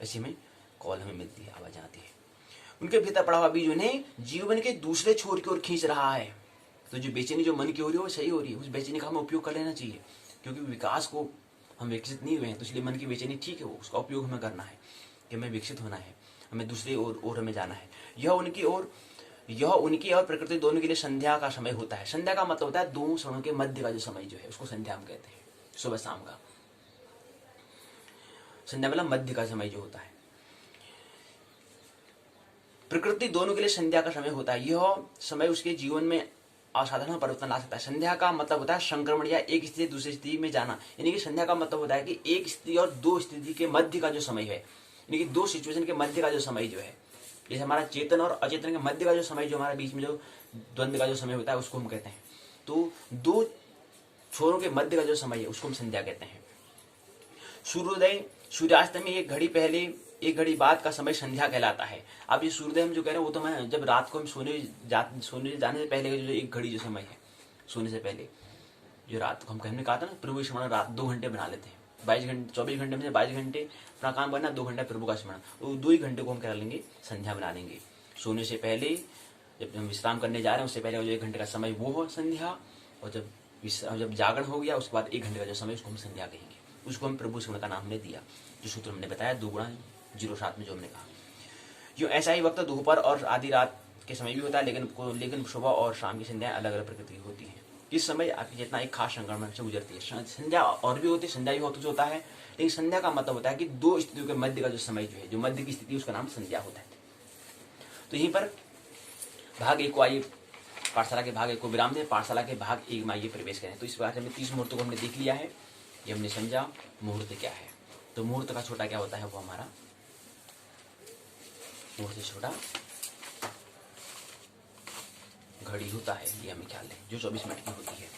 ऐसी में कॉल हमें मिलती है, आवाज आती है। उनके भीतर पड़ा हुआ बीज उन्हें जीवन के दूसरे छोर की ओर खींच रहा है। तो जो बेचैनी जो मन की हो रही है वो सही हो रही है, उस बेचैनी का हमें उपयोग कर लेना चाहिए, क्योंकि विकास को हम विकसित नहीं हुए हैं, तो इसलिए मन की बेचैनी ठीक है, वो उसका उपयोग हमें करना है कि हमें विकसित होना है, हमें दूसरी ओर हमें जाना है। यह उनकी और प्रकृति दोनों के लिए संध्या का समय होता है। संध्या का मतलब होता है दो क्षणों के मध्य का जो समय जो है उसको संध्या हम कहते हैं। सुबह शाम का संध्या मतलब मध्य का समय जो होता है, प्रकृति दोनों के लिए संध्या का समय होता है। यह समय उसके जीवन में असाधारण परिवर्तन ला सकता है। संध्या का मतलब होता है संक्रमण या एक स्थिति दूसरी स्थिति में जाना, यानी कि संध्या का मतलब होता है कि एक स्थिति और दो स्थिति के मध्य का जो समय है, यानी कि दो सिचुएशन के मध्य का जो समय जो है, जैसे हमारा चेतन और अचेतन के मध्य का जो समय, जो हमारे बीच में जो द्वंद्व का जो समय होता है उसको हम कहते हैं। तो दो छोरों के मध्य का जो समय है उसको हम संध्या कहते हैं। सूर्योदय सूर्यास्त में एक घड़ी बाद का समय संध्या कहलाता है। अब ये सूर्योदय हम जो कह रहे हैं वो तो मैं जब रात को हम सोने जाने से पहले जो एक घड़ी जो समय है, सोने से पहले जो रात को हमने कहा था ना, प्रभु स्मरण रात 2 घंटे बना लेते हैं। 24 घंटे में से 22 घंटे अपना काम करना, 2 घंटा प्रभु का स्मरण, तो 2 ही घंटे को हम क्या लेंगे, संध्या बना लेंगे। सोने से पहले जब हम विश्राम करने जा रहे हैं उससे पहले जो 1 घंटे का समय वो हो संध्या, और जब जागरण हो गया उसके बाद 1 घंटे का जो समय उसको हम संध्या कहेंगे। उसको हम प्रभु स्मरण का नाम हमने दिया, जो सूत्र हमने बताया 2 गुणा 07 में जो हमने कहा। जो ऐसा ही वक्त दोपहर और आधी रात के समय भी होता है, लेकिन सुबह और शाम की संध्या अलग अलग प्रकृति की होती है। इस समय आपकी चेतना एक खास संक्रमण से गुजरती है। संध्या और भी होती है, संध्या भी होती होता है, लेकिन संध्या का मतलब होता है कि दो स्थितियों के मध्य का जो समय जो है, जो मध्य की स्थिति उसका नाम संध्या होता है। तो यहीं पर भाग 1 को आइए, पाठशाला के भाग 1 को विराम दें, पाठशाला के भाग 1 में आइए प्रवेश करें। तो इस प्रकार से 30 मुहूर्तों को हमने देख लिया है, ये हमने समझा मुहूर्त क्या है। तो मुहूर्त का छोटा क्या होता है, वो हमारा मुहूर्त से छोटा घड़ी होता है, ये हमें ख्याल है, जो 24 मिनट की होती है।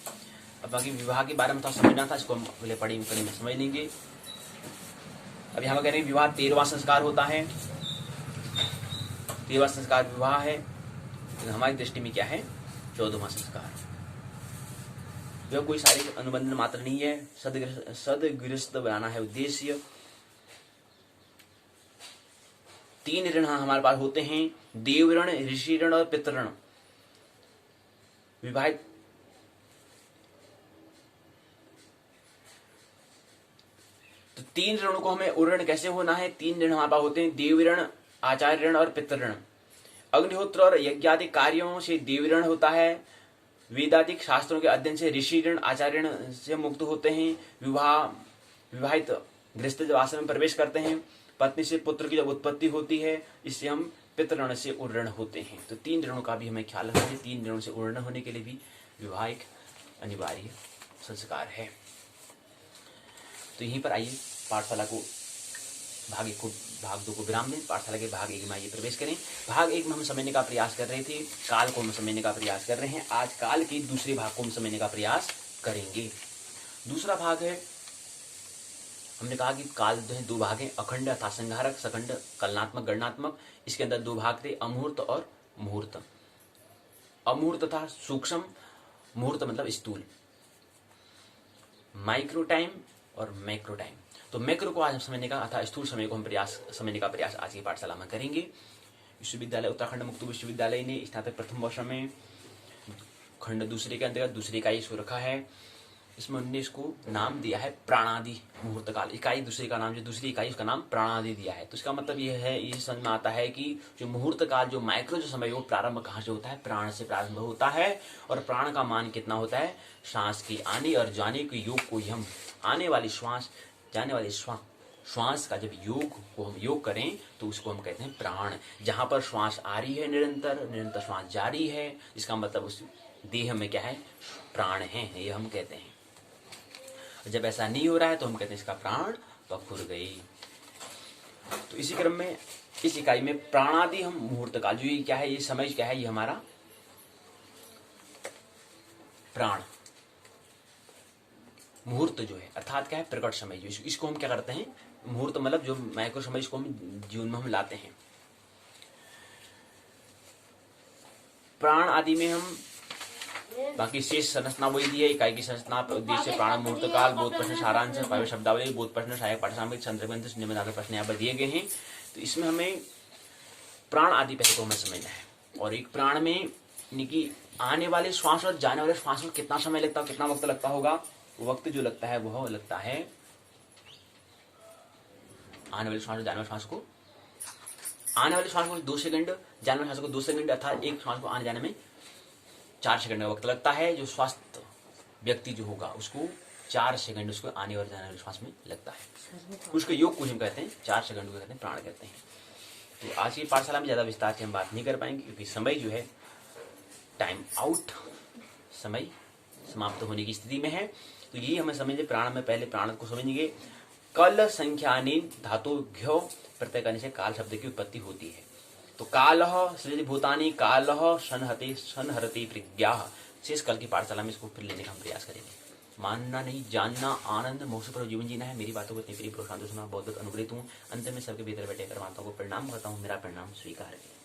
अब बाकी विवाह के बारे में थोड़ा समझना था, इसको हम पहले पढ़ी में समझ लेंगे। अब यहाँ कह रहे हैं विवाह 13वां संस्कार होता है, 13वां संस्कार विवाह है, लेकिन हमारी दृष्टि में क्या है, 14वां संस्कार। यह कोई शारीरिक अनुबंधन मात्र नहीं है, सदगृहस्थ बनाना है उद्देश्य। 3 ऋण हमारे पास होते हैं, देव ऋण, ऋषि ऋण और पितृ ऋण। विवाहित तो 3 ऋणों को हमें उऋण कैसे होना है, 3 ऋण हमारे पास होते हैं, देव ऋण, आचार्य ऋण और पितृ ऋण। अग्निहोत्र और यज्ञादि कार्यों से देव ऋण होता है, वेदादिक शास्त्रों के अध्ययन से ऋषि ऋण, आचार्य ऋण से मुक्त होते हैं। विवाहित गृहस्थ जब आश्रम में प्रवेश करते हैं, पत्नी से पुत्र की जब उत्पत्ति होती है, इससे हम पितृण से उर्ण होते हैं। तो 3 ऋणों का भी हमें ख्याल रखना है। 3 ऋणों से उर्ण होने के लिए भी विवाह एक अनिवार्य संस्कार है। तो यहीं पर आइए पाठशाला को भाग 2 को विराम दें। पाठशाला के भाग 1 में आइए प्रवेश करें। भाग 1 में हम समझने का प्रयास कर रहे थे, काल को हम समझने का प्रयास कर रहे हैं। आज काल के दूसरे भाग को हम समझने का प्रयास करेंगे। दूसरा भाग है, हमने कहा कि काल जो है 2 भाग हैं, अखंड अर्थात संहारक, सखंड कलनात्मक गणनात्मक। इसके अंदर 2 भाग थे, अमुहूर्त और मुहूर्त। अमुहूर्त था सूक्ष्म, मुहूर्त मतलब स्थूल, माइक्रो टाइम और मैक्रो टाइम। तो मैक्रो को आज हम समझने का अर्थात स्थूल समय को हम समझने का प्रयास आज की पाठशाला में करेंगे। विश्वविद्यालय उत्तराखंड मुक्त विश्वविद्यालय ने स्नातक प्रथम वर्ष में खंड दूसरे के अंतर्गत दूसरी इकाई इसको रखा है। इसमें उन्होंने इसको नाम दिया है प्राणादि मुहूर्त काल। इकाई दूसरी का नाम, जो दूसरी इकाई उसका नाम प्राणादि दिया है। तो इसका मतलब यह है, ये समझ में आता है कि जो मुहूर्त काल, जो माइक्रो जो समय, वो प्रारंभ कहाँ से होता है? प्राण से प्रारंभ होता है। और प्राण का मान कितना होता है? श्वास की आने और जाने के योग को हम आने वाली श्वास, जाने वाली श्वास का जब योग को हम योग करें तो उसको हम कहते हैं प्राण। जहां पर श्वास आ रही है निरंतर श्वास जारी है, इसका मतलब उस देह में क्या है? प्राण है, ये हम कहते हैं। जब ऐसा नहीं हो रहा है तो हम कहते हैं इसका प्राण पखुर गई। तो इसी क्रम में इस इकाई में प्राणादि हम मुहूर्त काल, जो ये क्या है, ये समय क्या है, ये हमारा प्राण। मुहूर्त जो है अर्थात क्या है? प्रकट समय। जो इसको हम क्या करते हैं? मुहूर्त मतलब जो माइक्रो समय, इसको हम जीवन में हम लाते हैं। प्राण आदि में हम बाकी शेष संरचना वही दी है। इकाई की संरचना, उद्देश्य, प्राण, मुहूर्त काल, बोध प्रश्न, सारांश, पाव्य शब्दावली, बोध प्रश्न, सहायक पाठ्यसामग्री, चंद्रग्रंथ, निम्न आदि प्रश्न यहाँ पर दिए गए हैं। तो इसमें हमें प्राण आदि पहले को हमें समझना है। और एक प्राण में यानी कि आने वाले श्वास और जाने वाले श्वास में कितना समय लगता है, कितना वक्त लगता होगा? वक्त जो लगता है वह लगता है आने वाले श्वास और जाने वाले श्वास को, आने वाले श्वास को 2 सेकंड, जाने वाले श्वास को 2 सेकंड, अर्थात एक श्वास को आने जाने में 4 सेकंड का वक्त लगता है। जो स्वस्थ व्यक्ति जो होगा उसको 4 सेकंड उसको आने और जाने वाले श्वास में लगता है। उसके योग को हम कहते हैं 4 सेकंड को कहते हैं प्राण कहते हैं। तो आज की पाठशाला में ज्यादा विस्तार से हम बात नहीं कर पाएंगे, क्योंकि समय जो है टाइम आउट, समय समाप्त होने की स्थिति में है। तो यही हमें समझे, प्राण में पहले प्राण को समझेंगे। कल संख्यानी धातु घ्यो प्रत्यय करने से काल शब्द की उत्पत्ति होती है। तो कालः सृजति भूतानि, कालः संहरति प्रज्ञाः। शेष कल की पाठशाला में इसको फिर लेने का हम प्रयास करेंगे। मानना नहीं, जानना, आनंद, मोक्ष पर जीवन जीना है। मेरी बातों को इतनी प्रिय प्रोत्साहन सुना, बहुत बहुत अनुग्रहित हूँ। अंत में सबके भीतर बैठे परमात्मा को प्रणाम करता हूँ। मेरा प्रणाम स्वीकार है।